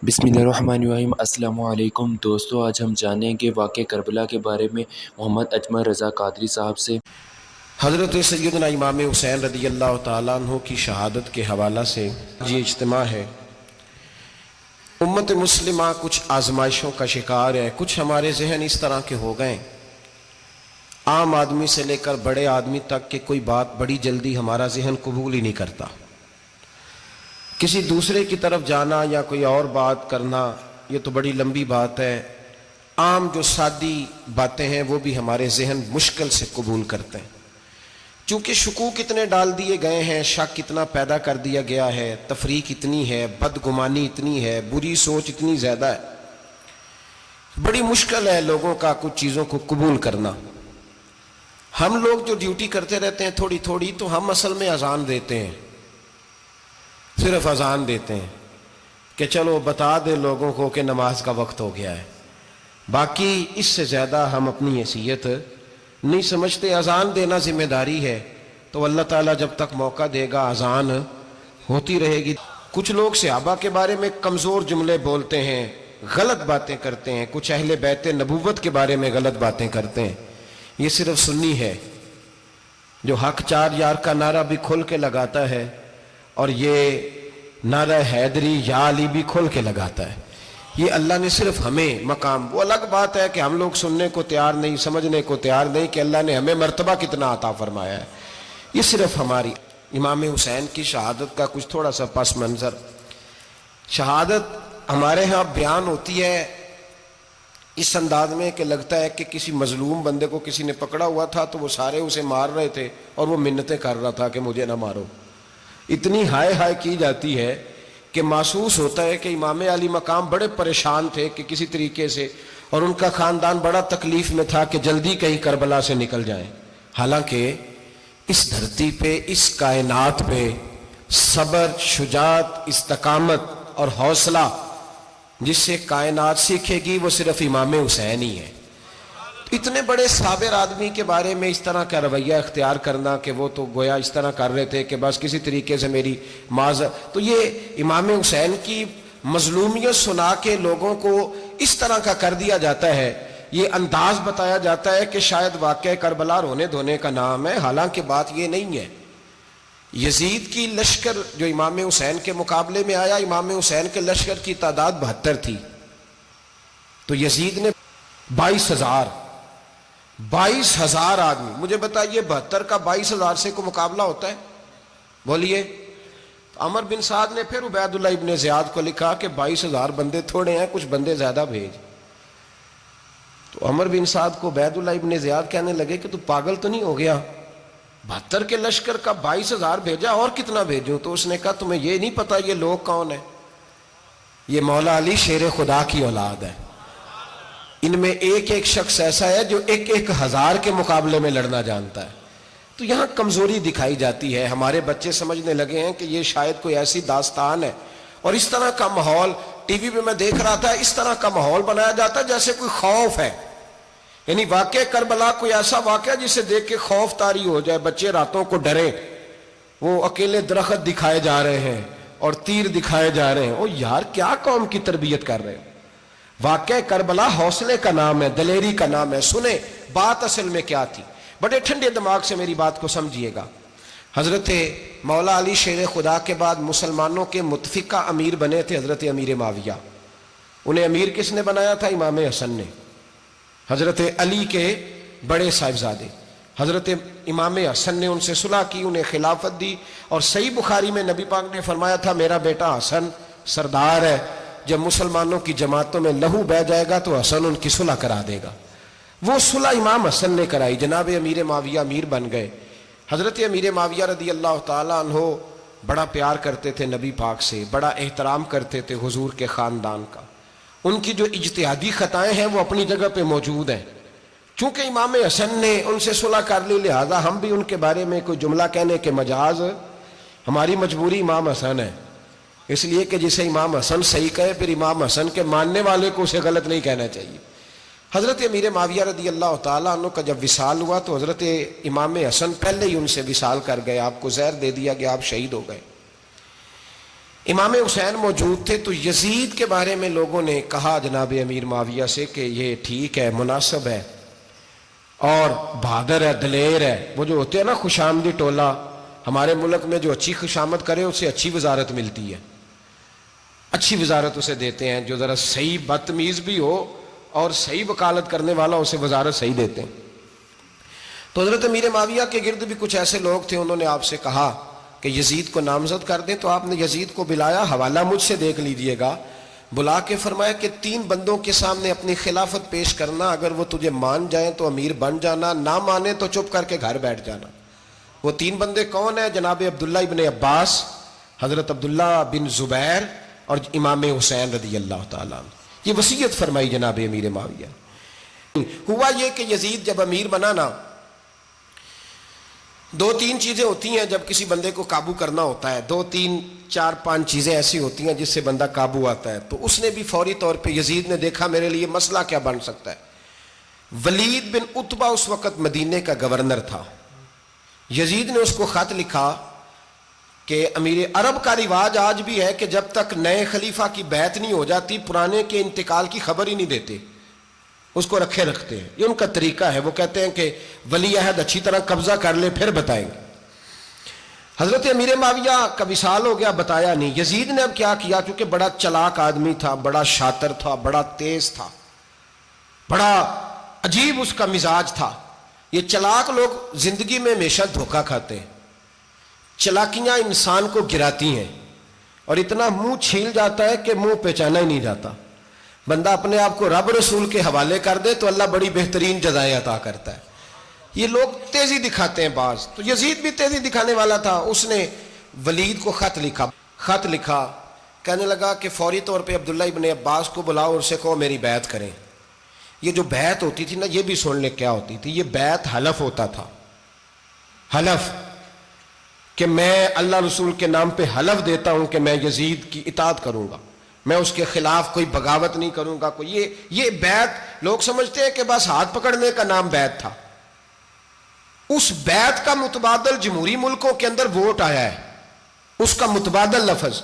بسم اللہ الرحمن الرحیم۔ السلام علیکم دوستو، آج ہم جانیں گے واقعہ کربلا کے بارے میں محمد اجمل رضا قادری صاحب سے۔ حضرت سیدنا امام حسین رضی اللہ تعالیٰ عنہ کی شہادت کے حوالہ سے یہ اجتماع ہے۔ امت مسلمہ کچھ آزمائشوں کا شکار ہے، کچھ ہمارے ذہن اس طرح کے ہو گئے، عام آدمی سے لے کر بڑے آدمی تک کہ کوئی بات بڑی جلدی ہمارا ذہن قبول ہی نہیں کرتا۔ کسی دوسرے کی طرف جانا یا کوئی اور بات کرنا یہ تو بڑی لمبی بات ہے، عام جو سادی باتیں ہیں وہ بھی ہمارے ذہن مشکل سے قبول کرتے ہیں، چونکہ شکوک اتنے ڈال دیے گئے ہیں، شک اتنا پیدا کر دیا گیا ہے، تفریق اتنی ہے، بدگمانی اتنی ہے، بری سوچ اتنی زیادہ ہے، بڑی مشکل ہے لوگوں کا کچھ چیزوں کو قبول کرنا۔ ہم لوگ جو ڈیوٹی کرتے رہتے ہیں تھوڑی تھوڑی، تو ہم اصل میں اذان دیتے ہیں، صرف اذان دیتے ہیں کہ چلو بتا دے لوگوں کو کہ نماز کا وقت ہو گیا ہے، باقی اس سے زیادہ ہم اپنی حیثیت نہیں سمجھتے۔ اذان دینا ذمہ داری ہے، تو اللہ تعالیٰ جب تک موقع دے گا اذان ہوتی رہے گی۔ کچھ لوگ صحابہ کے بارے میں کمزور جملے بولتے ہیں، غلط باتیں کرتے ہیں، کچھ اہل بیت نبوت کے بارے میں غلط باتیں کرتے ہیں۔ یہ صرف سنی ہے جو حق چار یار کا نعرہ بھی کھل کے لگاتا ہے، اور یہ نعرہ حیدری یا علی بھی کھول کے لگاتا ہے۔ یہ اللہ نے صرف ہمیں مقام، وہ الگ بات ہے کہ ہم لوگ سننے کو تیار نہیں، سمجھنے کو تیار نہیں کہ اللہ نے ہمیں مرتبہ کتنا عطا فرمایا ہے۔ یہ صرف ہماری امام حسین کی شہادت کا کچھ تھوڑا سا پس منظر۔ شہادت ہمارے ہاں بیان ہوتی ہے اس انداز میں کہ لگتا ہے کہ کسی مظلوم بندے کو کسی نے پکڑا ہوا تھا تو وہ سارے اسے مار رہے تھے اور وہ منتیں کر رہا تھا کہ مجھے نہ مارو، اتنی ہائے ہائے کی جاتی ہے کہ محسوس ہوتا ہے کہ امام علی مقام بڑے پریشان تھے کہ کسی طریقے سے، اور ان کا خاندان بڑا تکلیف میں تھا کہ جلدی کہیں کربلا سے نکل جائیں۔ حالانکہ اس دھرتی پہ، اس کائنات پہ صبر، شجاعت، استقامت اور حوصلہ جس سے کائنات سیکھے گی وہ صرف امام حسین ہی ہے۔ اتنے بڑے صابر آدمی کے بارے میں اس طرح کا رویہ اختیار کرنا کہ وہ تو گویا اس طرح کر رہے تھے کہ بس کسی طریقے سے میری معذرت، تو یہ امام حسین کی مظلومیت سنا کے لوگوں کو اس طرح کا کر دیا جاتا ہے، یہ انداز بتایا جاتا ہے کہ شاید واقعہ کربلا رونے دھونے کا نام ہے، حالانکہ بات یہ نہیں ہے۔ یزید کی لشکر جو امام حسین کے مقابلے میں آیا، امام حسین کے لشکر کی تعداد 72 تھی، تو یزید نے 22,000 آدمی، مجھے بتائیے 72 کا 22,000 سے کوئی مقابلہ ہوتا ہے؟ بولیے۔ عمر بن سعد نے پھر عبید اللہ ابن زیاد کو لکھا کہ 22,000 بندے تھوڑے ہیں، کچھ بندے زیادہ بھیج۔ تو عمر بن سعد کو عبید اللہ ابن زیاد کہنے لگے کہ تو پاگل تو نہیں ہو گیا، 72 کے لشکر کا 22,000 بھیجا، اور کتنا بھیجوں؟ تو اس نے کہا تمہیں یہ نہیں پتا یہ لوگ کون ہیں؟ یہ مولا علی شیر خدا کی اولاد ہے، ان میں ایک ایک شخص ایسا ہے جو 1,000 کے مقابلے میں لڑنا جانتا ہے۔ تو یہاں کمزوری دکھائی جاتی ہے، ہمارے بچے سمجھنے لگے ہیں کہ یہ شاید کوئی ایسی داستان ہے، اور اس طرح کا ماحول ٹی وی پہ میں دیکھ رہا تھا، اس طرح کا ماحول بنایا جاتا ہے جیسے کوئی خوف ہے، یعنی واقع کربلا کوئی ایسا واقعہ جسے دیکھ کے خوف طاری ہو جائے، بچے راتوں کو ڈریں، وہ اکیلے درخت دکھائے جا رہے ہیں اور تیر دکھائے جا رہے ہیں۔ او یار، کیا قوم کی تربیت کر رہے ہیں؟ واقعہ کربلا حوصلے کا نام ہے، دلیری کا نام ہے۔ سنیں بات اصل میں کیا تھی، بڑے ٹھنڈے دماغ سے میری بات کو سمجھیے گا۔ حضرت مولا علی شیر خدا کے بعد مسلمانوں کے متفقہ امیر بنے تھے حضرت امیر معاویہ۔ انہیں امیر کس نے بنایا تھا؟ امام حسن نے، حضرت علی کے بڑے صاحبزادے۔ حضرت امام حسن نے ان سے صلح کی، انہیں خلافت دی، اور صحیح بخاری میں نبی پاک نے فرمایا تھا میرا بیٹا حسن سردار ہے، جب مسلمانوں کی جماعتوں میں لہو بہ جائے گا تو حسن ان کی صلح کرا دے گا۔ وہ صلح امام حسن نے کرائی، جناب امیر معاویہ امیر بن گئے۔ حضرت امیر معاویہ رضی اللہ تعالیٰ عنہ بڑا پیار کرتے تھے نبی پاک سے، بڑا احترام کرتے تھے حضور کے خاندان کا۔ ان کی جو اجتہادی خطائیں ہیں وہ اپنی جگہ پہ موجود ہیں، چونکہ امام حسن نے ان سے صلح کر لی، لہذا ہم بھی ان کے بارے میں کوئی جملہ کہنے کے مجاز، ہماری مجبوری امام حسن ہے، اس لیے کہ جسے امام حسن صحیح کہے پھر امام حسن کے ماننے والے کو اسے غلط نہیں کہنا چاہیے۔ حضرت امیر معاویہ رضی اللہ تعالیٰ عنہ کا جب وصال ہوا تو حضرت امام حسن پہلے ہی ان سے وصال کر گئے، آپ کو زہر دے دیا گیا، آپ شہید ہو گئے۔ امام حسین موجود تھے تو یزید کے بارے میں لوگوں نے کہا جناب امیر معاویہ سے کہ یہ ٹھیک ہے، مناسب ہے اور بہادر ہے، دلیر ہے۔ وہ جو ہوتے ہیں نا خوش آمدی ٹولہ، ہمارے ملک میں جو اچھی خوشامد کرے اسے اچھی وزارت ملتی ہے، اچھی وزارت اسے دیتے ہیں۔ جو ذرا صحیح بدتمیز بھی ہو اور صحیح وکالت کرنے والا اسے وزارت صحیح دیتے ہیں۔ تو حضرت امیر معاویہ کے گرد بھی کچھ ایسے لوگ تھے، انہوں نے آپ سے کہا کہ یزید کو نامزد کر دیں، تو آپ نے یزید کو بلایا، حوالہ مجھ سے دیکھ لیجئے گا، بلا کے فرمایا کہ 3 بندوں کے سامنے اپنی خلافت پیش کرنا، اگر وہ تجھے مان جائیں تو امیر بن جانا، نہ مانے تو چپ کر کے گھر بیٹھ جانا۔ وہ 3 بندے کون ہیں؟ جناب عبداللہ ابن عباس، حضرت عبداللہ بن زبیر اور امام حسین رضی اللہ تعالیٰ عنہ۔ یہ وصیت فرمائی جناب امیر معاویہ۔ ہوا یہ کہ یزید جب امیر بنا نا، 2-3 چیزیں ہوتی ہیں جب کسی بندے کو قابو کرنا ہوتا ہے، 2-3 4-5 چیزیں ایسی ہوتی ہیں جس سے بندہ قابو آتا ہے۔ تو اس نے بھی فوری طور پہ، یزید نے دیکھا میرے لیے مسئلہ کیا بن سکتا ہے۔ ولید بن عتبہ اس وقت مدینے کا گورنر تھا۔ یزید نے اس کو خط لکھا کہ امیر عرب کا رواج آج بھی ہے کہ جب تک نئے خلیفہ کی بیعت نہیں ہو جاتی پرانے کے انتقال کی خبر ہی نہیں دیتے، اس کو رکھے رکھتے ہیں۔ یہ ان کا طریقہ ہے، وہ کہتے ہیں کہ ولی عہد اچھی طرح قبضہ کر لے پھر بتائیں گے۔ حضرت امیر معاویہ کا وصال ہو گیا، بتایا نہیں۔ یزید نے اب کیا کیا، کیونکہ بڑا چلاک آدمی تھا، بڑا شاطر تھا، بڑا تیز تھا، بڑا عجیب اس کا مزاج تھا۔ یہ چلاک لوگ زندگی میں ہمیشہ دھوکہ کھاتے ہیں، چلاکیاں انسان کو گراتی ہیں اور اتنا منہ چھیل جاتا ہے کہ منہ پہچانا ہی نہیں جاتا۔ بندہ اپنے آپ کو رب رسول کے حوالے کر دے تو اللہ بڑی بہترین جزائیں عطا کرتا ہے۔ یہ لوگ تیزی دکھاتے ہیں بعض، تو یزید بھی تیزی دکھانے والا تھا۔ اس نے ولید کو خط لکھا، کہنے لگا کہ فوری طور پہ عبداللہ ابن عباس کو بلاؤ اور اسے کہو میری بیعت کریں۔ یہ جو بیعت ہوتی تھی نا، یہ بھی سن لے کیا ہوتی تھی۔ یہ بیعت حلف ہوتا تھا، حلف کہ میں اللہ رسول کے نام پہ حلف دیتا ہوں کہ میں یزید کی اطاعت کروں گا، میں اس کے خلاف کوئی بغاوت نہیں کروں گا۔ یہ بیعت لوگ سمجھتے ہیں کہ بس ہاتھ پکڑنے کا نام بیعت تھا۔ اس بیعت کا متبادل جمہوری ملکوں کے اندر ووٹ آیا ہے، اس کا متبادل لفظ۔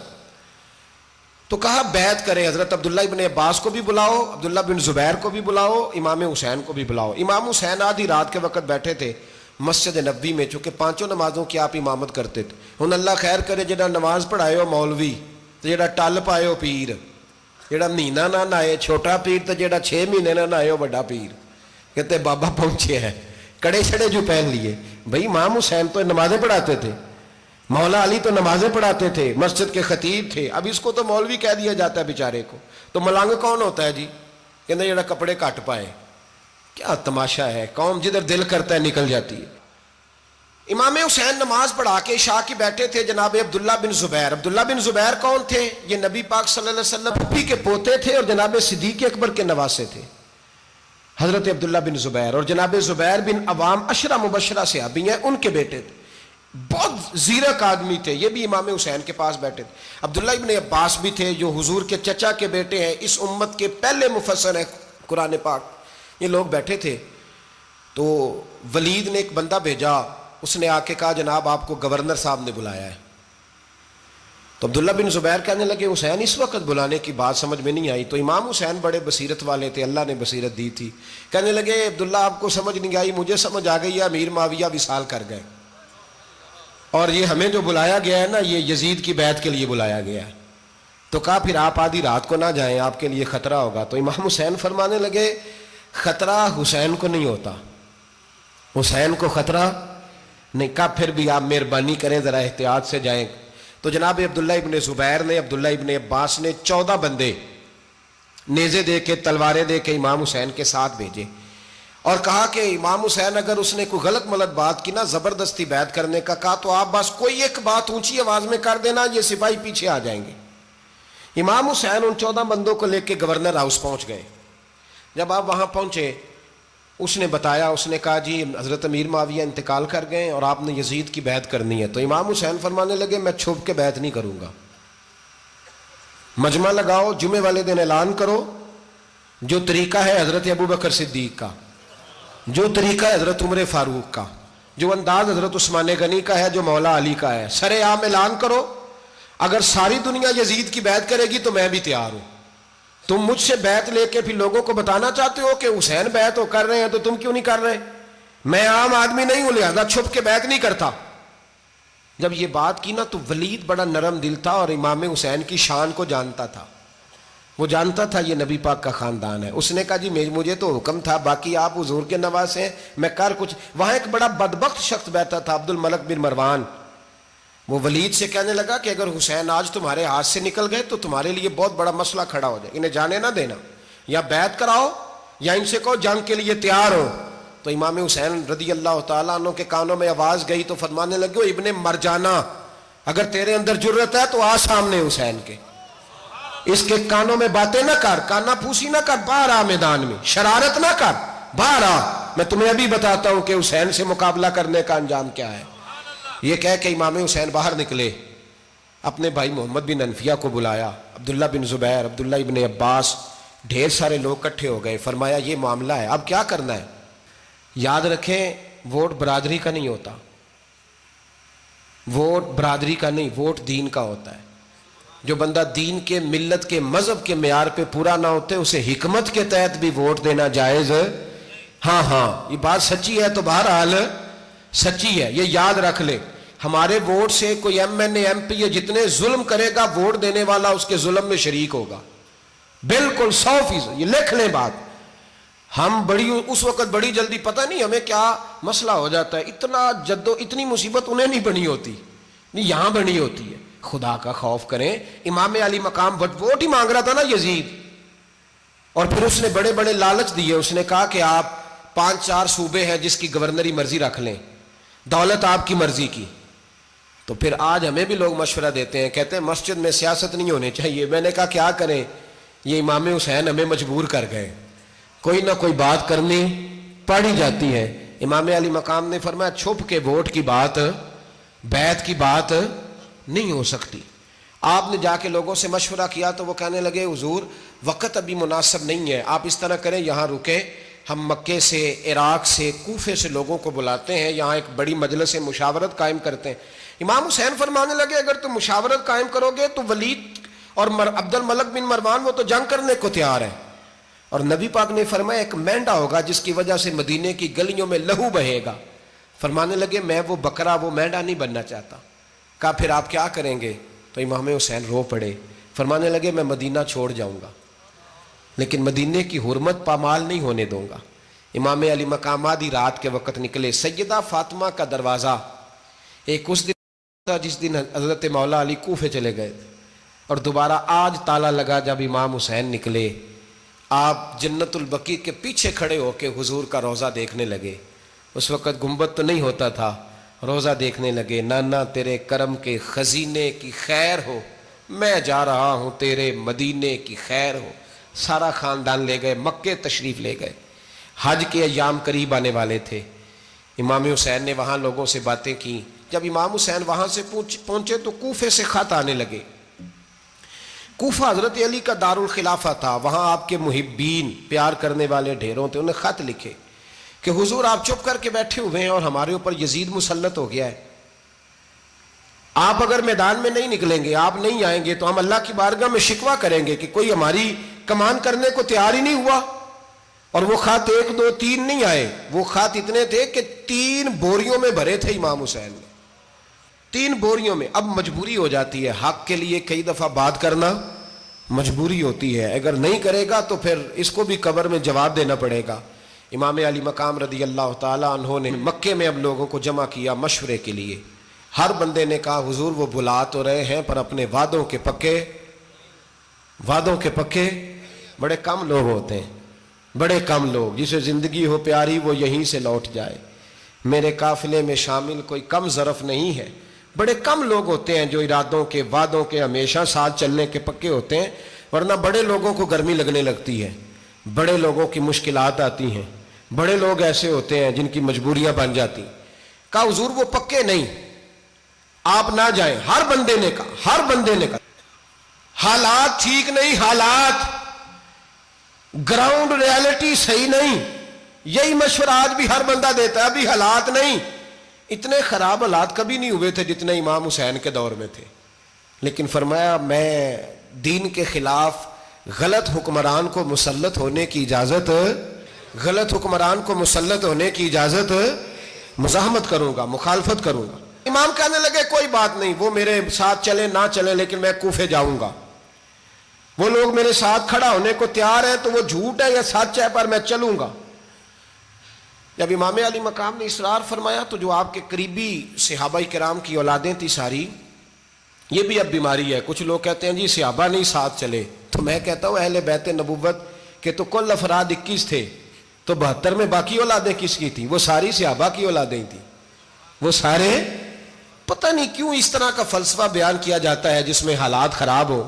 تو کہا بیعت کرے، حضرت عبداللہ ابن عباس کو بھی بلاؤ، عبداللہ بن زبیر کو بھی بلاؤ، امام حسین کو بھی بلاؤ۔ امام حسین آدھی رات کے وقت بیٹھے تھے مسجد نبوی میں، چونکہ 5 نمازوں کی آپ امامت کرتے تھے۔ ہن اللہ خیر کرے، جڑا نماز پڑھائے ہو مولوی تو جڑا ٹل پائے ہو پیر، جڑا مہینہ نہ نہائے چھوٹا پیر، تو جڑا 6 مہینے نہ نہائے ہو بڑا پیر۔ کہتے بابا پہنچے ہیں، کڑے چھڑے جو پہن لیے۔ بھائی امام حسین تو نمازیں پڑھاتے تھے، مولا علی تو نمازیں پڑھاتے تھے، مسجد کے خطیب تھے، اب اس کو تو مولوی کہہ دیا جاتا ہے بیچارے کو۔ تو ملنگ کون ہوتا ہے جی؟ کہتے جڑا کپڑے کٹ پائے۔ کیا تماشا ہے، قوم جدھر دل کرتا ہے نکل جاتی ہے۔ امام حسین نماز پڑھا کے عشاء کی بیٹھے تھے، جناب عبداللہ بن زبیر۔ عبداللہ بن زبیر کون تھے؟ یہ نبی پاک صلی اللہ علیہ وسلم پھپھی کے پوتے تھے اور جناب صدیق اکبر کے نواسے تھے، حضرت عبداللہ بن زبیر۔ اور جناب زبیر بن عوام عشرہ مبشرہ صحابی ہیں، ان کے بیٹے تھے، بہت زیرک آدمی تھے، یہ بھی امام حسین کے پاس بیٹھے تھے۔ عبداللہ ابن عباس بھی تھے جو حضور کے چچا کے بیٹے ہیں، اس امت کے پہلے مفسر ہیں قرآن پاک۔ یہ لوگ بیٹھے تھے تو ولید نے ایک بندہ بھیجا، اس نے آ کے کہا جناب آپ کو گورنر صاحب نے بلایا ہے۔ تو عبداللہ بن زبیر کہنے لگے حسین اس وقت بلانے کی بات سمجھ میں نہیں آئی۔ تو امام حسین بڑے بصیرت والے تھے، اللہ نے بصیرت دی تھی، کہنے لگے عبداللہ آپ کو سمجھ نہیں آئی، مجھے سمجھ آ گئی ہے، امیر معاویہ وصال کر گئے اور یہ ہمیں جو بلایا گیا ہے نا، یہ یزید کی بیعت کے لیے بلایا گیا ہے۔ تو کہا پھر آپ آدھی رات کو نہ جائیں، آپ کے لیے خطرہ ہوگا۔ تو امام حسین فرمانے لگے خطرہ حسین کو نہیں ہوتا، حسین کو خطرہ نہیں۔ کہا پھر بھی آپ مہربانی کریں ذرا احتیاط سے جائیں۔ تو جناب عبداللہ ابن زبیر نے، عبداللہ ابن عباس نے 14 بندے نیزے دے کے، تلواریں دے کے امام حسین کے ساتھ بھیجے اور کہا کہ امام حسین اگر اس نے کوئی غلط ملت بات کی نا، زبردستی بیعت کرنے کا کہا، تو آپ بس کوئی ایک بات اونچی آواز میں کر دینا، یہ سپاہی پیچھے آ جائیں گے۔ امام حسین ان 14 بندوں کو لے کے گورنر ہاؤس پہنچ گئے۔ جب آپ وہاں پہنچے، اس نے بتایا، اس نے کہا جی حضرت امیر معاویہ انتقال کر گئے اور آپ نے یزید کی بیعت کرنی ہے۔ تو امام حسین فرمانے لگے میں چھپ کے بیعت نہیں کروں گا، مجمع لگاؤ، جمعے والے دن اعلان کرو، جو طریقہ ہے حضرت ابوبکر صدیق کا، جو طریقہ ہے حضرت عمر فاروق کا، جو انداز حضرت عثمان غنی کا ہے، جو مولا علی کا ہے، سر عام اعلان کرو، اگر ساری دنیا یزید کی بیعت کرے گی تو میں بھی تیار ہوں. تم مجھ سے بیعت لے کے پھر لوگوں کو بتانا چاہتے ہو کہ حسین بیعت ہو کر رہے ہیں تو تم کیوں نہیں کر رہے؟ میں عام آدمی نہیں ہوں لہذا چھپ کے بیعت نہیں کرتا. جب یہ بات کی نا تو ولید بڑا نرم دل تھا اور امام حسین کی شان کو جانتا تھا. وہ جانتا تھا یہ نبی پاک کا خاندان ہے. اس نے کہا جی مجھے تو حکم تھا، باقی آپ حضور کے نواز ہیں، میں کر کچھ. وہاں ایک بڑا بدبخت شخص بیٹھا تھا، عبد الملک بن مروان. وہ ولید سے کہنے لگا کہ اگر حسین آج تمہارے ہاتھ سے نکل گئے تو تمہارے لیے بہت بڑا مسئلہ کھڑا ہو جائے، انہیں جانے نہ دینا، یا بیعت کراؤ یا ان سے کہو جنگ کے لیے تیار ہو. تو امام حسین رضی اللہ تعالیٰ عنہ کے کانوں میں آواز گئی تو فرمانے لگے ابن مرجانہ، اگر تیرے اندر جرت ہے تو آ سامنے حسین کے، اس کے کانوں میں باتیں نہ کر، کانا پھوسی نہ کر، باہر آ میدان میں، شرارت نہ کر، باہر آ، میں تمہیں ابھی بتاتا ہوں کہ حسین سے مقابلہ کرنے کا انجام کیا ہے. یہ کہہ کہ امام حسین باہر نکلے، اپنے بھائی محمد بن انفیہ کو بلایا، عبداللہ بن زبیر، عبداللہ ابن عباس، ڈھیر سارے لوگ اکٹھے ہو گئے. فرمایا یہ معاملہ ہے، اب کیا کرنا ہے؟ یاد رکھیں ووٹ برادری کا نہیں ہوتا، ووٹ برادری کا نہیں، ووٹ دین کا ہوتا ہے. جو بندہ دین کے، ملت کے، مذہب کے معیار پہ پورا نہ ہوتے اسے حکمت کے تحت بھی ووٹ دینا جائز. ہاں یہ بات سچی ہے تو بہرحال سچی ہے، یہ یاد رکھ لے. ہمارے ووٹ سے کوئی ایم این اے، ایم پی اے جتنے ظلم کرے گا ووٹ دینے والا اس کے ظلم میں شریک ہوگا، بالکل 100%. یہ لکھ لیں بات. ہم اس وقت بڑی جلدی، پتہ نہیں ہمیں کیا مسئلہ ہو جاتا ہے، اتنی مصیبت انہیں نہیں بنی ہوتی، نہیں یہاں بنی ہوتی ہے. خدا کا خوف کریں. امام علی مقام ووٹ ہی مانگ رہا تھا نا یزید، اور پھر اس نے بڑے بڑے لالچ دیے. اس نے کہا کہ آپ 5-4 صوبے ہیں جس کی گورنری مرضی رکھ لیں، دولت آپ کی مرضی کی. تو پھر آج ہمیں بھی لوگ مشورہ دیتے ہیں، کہتے ہیں مسجد میں سیاست نہیں ہونی چاہیے. میں نے کہا کیا کریں، یہ امام حسین ہمیں مجبور کر گئے، کوئی نہ کوئی بات کرنی پڑ ہی جاتی ہے. امام علی مقام نے فرمایا چھپ کے ووٹ کی بات، بیعت کی بات نہیں ہو سکتی. آپ نے جا کے لوگوں سے مشورہ کیا تو وہ کہنے لگے حضور وقت ابھی مناسب نہیں ہے، آپ اس طرح کریں یہاں رکیں، ہم مکے سے، عراق سے، کوفے سے لوگوں کو بلاتے ہیں، یہاں ایک بڑی مجلس مشاورت قائم کرتے ہیں. امام حسین فرمانے لگے اگر تم مشاورت قائم کرو گے تو ولید اور عبد الملک بن مروان وہ تو جنگ کرنے کو تیار ہے، اور نبی پاک نے فرمایا ایک مینڈا ہوگا جس کی وجہ سے مدینے کی گلیوں میں لہو بہے گا. فرمانے لگے میں وہ بکرا، وہ مینڈا نہیں بننا چاہتا. کہا پھر آپ کیا کریں گے؟ تو امام حسین رو پڑے، فرمانے لگے میں مدینہ چھوڑ جاؤں گا لیکن مدینے کی حرمت پامال نہیں ہونے دوں گا. امام علی مقام آدھی رات کے وقت نکلے. سیدہ فاطمہ کا دروازہ ایک اس دن تھا جس دن حضرت مولا علی کوفے چلے گئے تھے، اور دوبارہ آج تالا لگا جب امام حسین نکلے. آپ جنت البقیع کے پیچھے کھڑے ہو کے حضور کا روضہ دیکھنے لگے. اس وقت گنبد تو نہیں ہوتا تھا، روضہ دیکھنے لگے. نانا تیرے کرم کے خزینے کی خیر ہو، میں جا رہا ہوں تیرے مدینے کی خیر ہو. سارا خاندان لے گئے، مکے تشریف لے گئے. حج کے ایام قریب آنے والے تھے. امام حسین نے وہاں لوگوں سے باتیں کی. جب امام حسین وہاں سے پہنچے تو کوفے سے خط آنے لگے. کوفہ حضرت علی کا دارالخلافہ تھا، وہاں آپ کے محبین، پیار کرنے والے ڈھیروں تھے. انہیں خط لکھے کہ حضور آپ چپ کر کے بیٹھے ہوئے ہیں اور ہمارے اوپر یزید مسلط ہو گیا ہے. آپ اگر میدان میں نہیں نکلیں گے، آپ نہیں آئیں گے تو ہم اللہ کی بارگاہ میں شکوہ کریں گے کہ کوئی ہماری کمان کرنے کو تیار ہی نہیں ہوا. اور وہ خط 1 2 3 نہیں آئے، وہ خط اتنے تھے کہ 3 بوریوں میں بھرے تھے امام حسین نے، 3 بوریوں میں. اب مجبوری ہو جاتی ہے، حق کے لیے کئی دفعہ بات کرنا مجبوری ہوتی ہے. اگر نہیں کرے گا تو پھر اس کو بھی قبر میں جواب دینا پڑے گا. امام علی مقام رضی اللہ تعالیٰ عنہ نے مکے میں اب لوگوں کو جمع کیا مشورے کے لیے. ہر بندے نے کہا حضور وہ بلا تو رہے ہیں پر اپنے وعدوں کے پکے بڑے کم لوگ ہوتے ہیں، بڑے کم لوگ. جسے زندگی ہو پیاری وہ یہیں سے لوٹ جائے. میرے قافلے میں شامل کوئی کم ظرف نہیں ہے. بڑے کم لوگ ہوتے ہیں جو ارادوں کے، وعدوں کے ہمیشہ ساتھ چلنے کے پکے ہوتے ہیں، ورنہ بڑے لوگوں کو گرمی لگنے لگتی ہے، بڑے لوگوں کی مشکلات آتی ہیں، بڑے لوگ ایسے ہوتے ہیں جن کی مجبوریاں بن جاتی. کہا حضور وہ پکے نہیں، آپ نہ جائیں. ہر بندے نے کہا حالات ٹھیک نہیں، حالات گراؤنڈ ریالٹی صحیح نہیں. یہی مشورہ آج بھی ہر بندہ دیتا ہے، ابھی حالات نہیں. اتنے خراب حالات کبھی نہیں ہوئے تھے جتنے امام حسین کے دور میں تھے. لیکن فرمایا میں دین کے خلاف غلط حکمران کو مسلط ہونے کی اجازت مزاحمت کروں گا، مخالفت کروں گا۔ امام کہنے لگے کوئی بات نہیں، وہ میرے ساتھ چلے نہ چلے لیکن میں کوفے جاؤں گا، وہ لوگ میرے ساتھ کھڑا ہونے کو تیار ہے تو وہ جھوٹ ہے یا سچ ہے پر میں چلوں گا۔ جب امام علی مقام نے اصرار فرمایا تو جو آپ کے قریبی صحابہ کرام کی اولادیں تھی ساری، یہ بھی اب بیماری ہے، کچھ لوگ کہتے ہیں جی صحابہ نہیں ساتھ چلے، تو میں کہتا ہوں اہل بیت نبوت کے تو کل افراد 21 تھے، تو 72 میں باقی اولادیں کس کی تھیں؟ وہ ساری صحابہ کی اولادیں تھیں، وہ سارے، پتہ نہیں کیوں اس طرح کا فلسفہ بیان کیا جاتا ہے جس میں حالات خراب ہو۔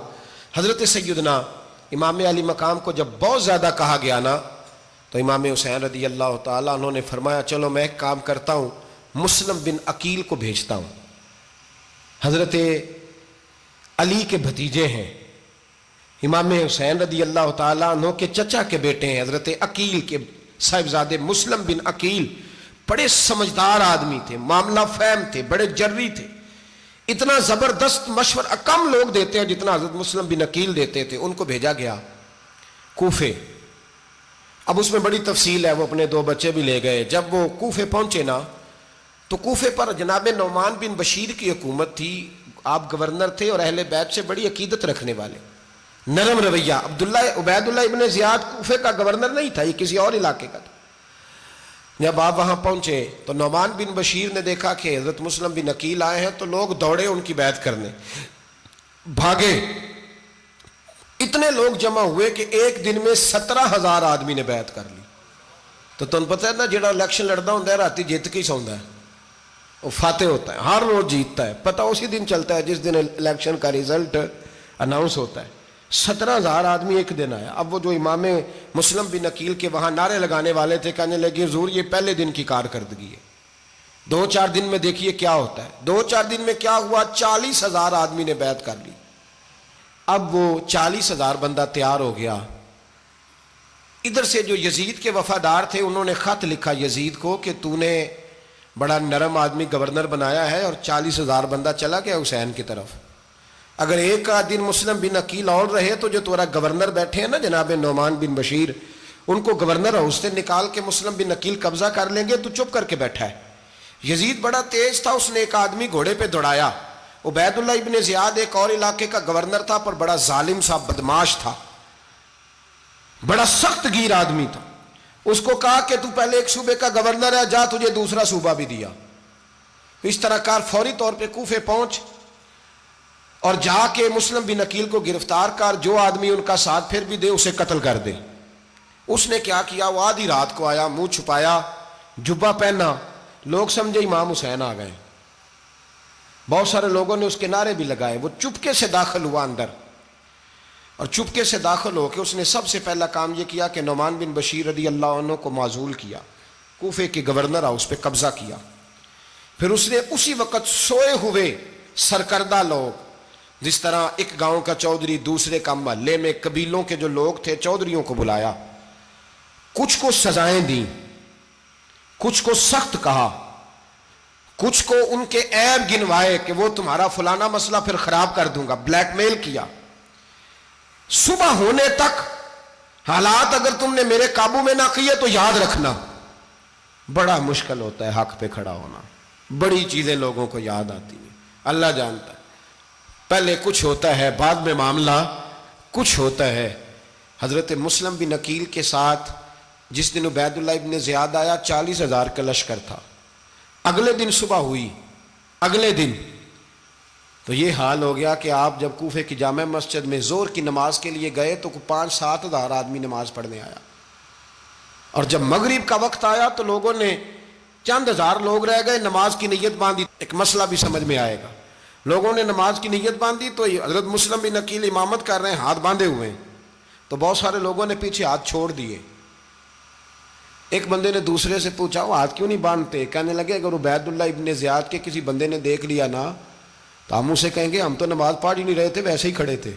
حضرت سیدنا امام علی مقام کو جب بہت زیادہ کہا گیا نا تو امام حسین رضی اللہ تعالیٰ عنہ نے فرمایا چلو میں ایک کام کرتا ہوں، مسلم بن عقیل کو بھیجتا ہوں، حضرت علی کے بھتیجے ہیں، امام حسین رضی اللہ تعالیٰ عنہ کے چچا کے بیٹے ہیں، حضرت عقیل کے صاحبزادے مسلم بن عقیل، بڑے سمجھدار آدمی تھے، معاملہ فہم تھے، بڑے جری تھے، اتنا زبردست مشورہ کم لوگ دیتے ہیں جتنا حضرت مسلم بن عقیل دیتے تھے۔ ان کو بھیجا گیا کوفے۔ اب اس میں بڑی تفصیل ہے، وہ اپنے 2 بچے بھی لے گئے۔ جب وہ کوفے پہنچے نا تو کوفے پر جناب نعمان بن بشیر کی حکومت تھی، آپ گورنر تھے اور اہل بیت سے بڑی عقیدت رکھنے والے، نرم رویہ۔ عبید اللہ ابن زیاد کوفے کا گورنر نہیں تھا، یہ کسی اور علاقے کا تھا۔ جب آپ وہاں پہنچے تو نعمان بن بشیر نے دیکھا کہ حضرت مسلم بن عقیل آئے ہیں تو لوگ دوڑے ان کی بیعت کرنے، بھاگے، اتنے لوگ جمع ہوئے کہ ایک دن میں 17,000 آدمی نے بیعت کر لی۔ تو تمہیں پتہ ہے نا جڑا الیکشن لڑتا ہوں راتی جیت کے ہی سوندا ہے، وہ فاتح ہوتا ہے، ہر روز جیتتا ہے، پتہ اسی دن چلتا ہے جس دن الیکشن کا ریزلٹ اناؤنس ہوتا ہے۔ 17,000 آدمی ایک دن آیا۔ اب وہ جو امام مسلم بن عقیل کے وہاں نعرے لگانے والے تھے کہنے لگے حضور یہ پہلے دن کی کارکردگی ہے، 2-4 دن میں دیکھیے کیا ہوتا ہے۔ 2-4 دن میں کیا ہوا؟ 40,000 آدمی نے بیعت کر لی۔ اب وہ 40,000 بندہ تیار ہو گیا۔ ادھر سے جو یزید کے وفادار تھے انہوں نے خط لکھا یزید کو کہ تو نے بڑا نرم آدمی گورنر بنایا ہے اور 40,000 بندہ چلا گیا حسین کی طرف، اگر ایک دن مسلم بن عقیل اور رہے تو جو تمہارا گورنر بیٹھے ہیں نا جناب نعمان بن بشیر، ان کو گورنر ہاؤس سے نکال کے مسلم بن عقیل قبضہ کر لیں گے، تو چپ کر کے بیٹھا ہے۔ یزید بڑا تیز تھا، اس نے ایک آدمی گھوڑے پہ دوڑایا۔ عبید اللہ ابن زیاد ایک اور علاقے کا گورنر تھا پر بڑا ظالم سا بدماش تھا، بڑا سخت گیر آدمی تھا۔ اس کو کہا کہ تو پہلے ایک صوبے کا گورنر ہے، جا تجھے دوسرا صوبہ بھی دیا۔ اس طرح کار فوری طور پہ کوفے پہنچ اور جا کے مسلم بن عقیل کو گرفتار کر، جو آدمی ان کا ساتھ پھر بھی دے اسے قتل کر دے۔ اس نے کیا کیا؟ وہ آدھی رات کو آیا، منہ چھپایا، جبہ پہنا، لوگ سمجھے امام حسین آ گئے۔ بہت سارے لوگوں نے اس کے نعرے بھی لگائے۔ وہ چپکے سے داخل ہوا اندر، اور چپکے سے داخل ہو کے اس نے سب سے پہلا کام یہ کیا کہ نعمان بن بشیر رضی اللہ عنہ کو معزول کیا، کوفے کے گورنر ہاؤس پہ قبضہ کیا۔ پھر اس نے اسی وقت سوئے ہوئے سرکردہ لوگ، جس طرح ایک گاؤں کا چودھری دوسرے کا محلے میں قبیلوں کے جو لوگ تھے چودھریوں کو بلایا، کچھ کو سزائیں دیں، کچھ کو سخت کہا، کچھ کو ان کے عیب گنوائے کہ وہ تمہارا فلانا مسئلہ پھر خراب کر دوں گا، بلیک میل کیا۔ صبح ہونے تک حالات اگر تم نے میرے قابو میں نہ کیے تو یاد رکھنا بڑا مشکل ہوتا ہے حق پہ کھڑا ہونا، بڑی چیزیں لوگوں کو یاد آتی ہیں، اللہ جانتا ہے۔ پہلے کچھ ہوتا ہے، بعد میں معاملہ کچھ ہوتا ہے۔ حضرت مسلم بن عقیل کے ساتھ جس دن عبید اللہ ابن زیاد آیا 40,000 کا لشکر تھا۔ اگلے دن صبح ہوئی، اگلے دن تو یہ حال ہو گیا کہ آپ جب کوفے کی جامع مسجد میں زور کی نماز کے لیے گئے تو 5-7 ہزار آدمی نماز پڑھنے آیا، اور جب مغرب کا وقت آیا تو لوگوں نے چند ہزار لوگ رہ گئے، نماز کی نیت باندھی۔ ایک مسئلہ بھی سمجھ میں آئے گا، لوگوں نے نماز کی نیت باندھی تو حضرت مسلم بن عقیل امامت کر رہے ہیں، ہاتھ باندھے ہوئے ہیں، تو بہت سارے لوگوں نے پیچھے ہاتھ چھوڑ دیے۔ ایک بندے نے دوسرے سے پوچھا وہ ہاتھ کیوں نہیں باندھتے؟ کہنے لگے اگر عبید اللہ ابن زیاد کے کسی بندے نے دیکھ لیا نا تو ہم اسے کہیں گے ہم تو نماز پڑھ ہی نہیں رہے تھے، ویسے ہی کھڑے تھے،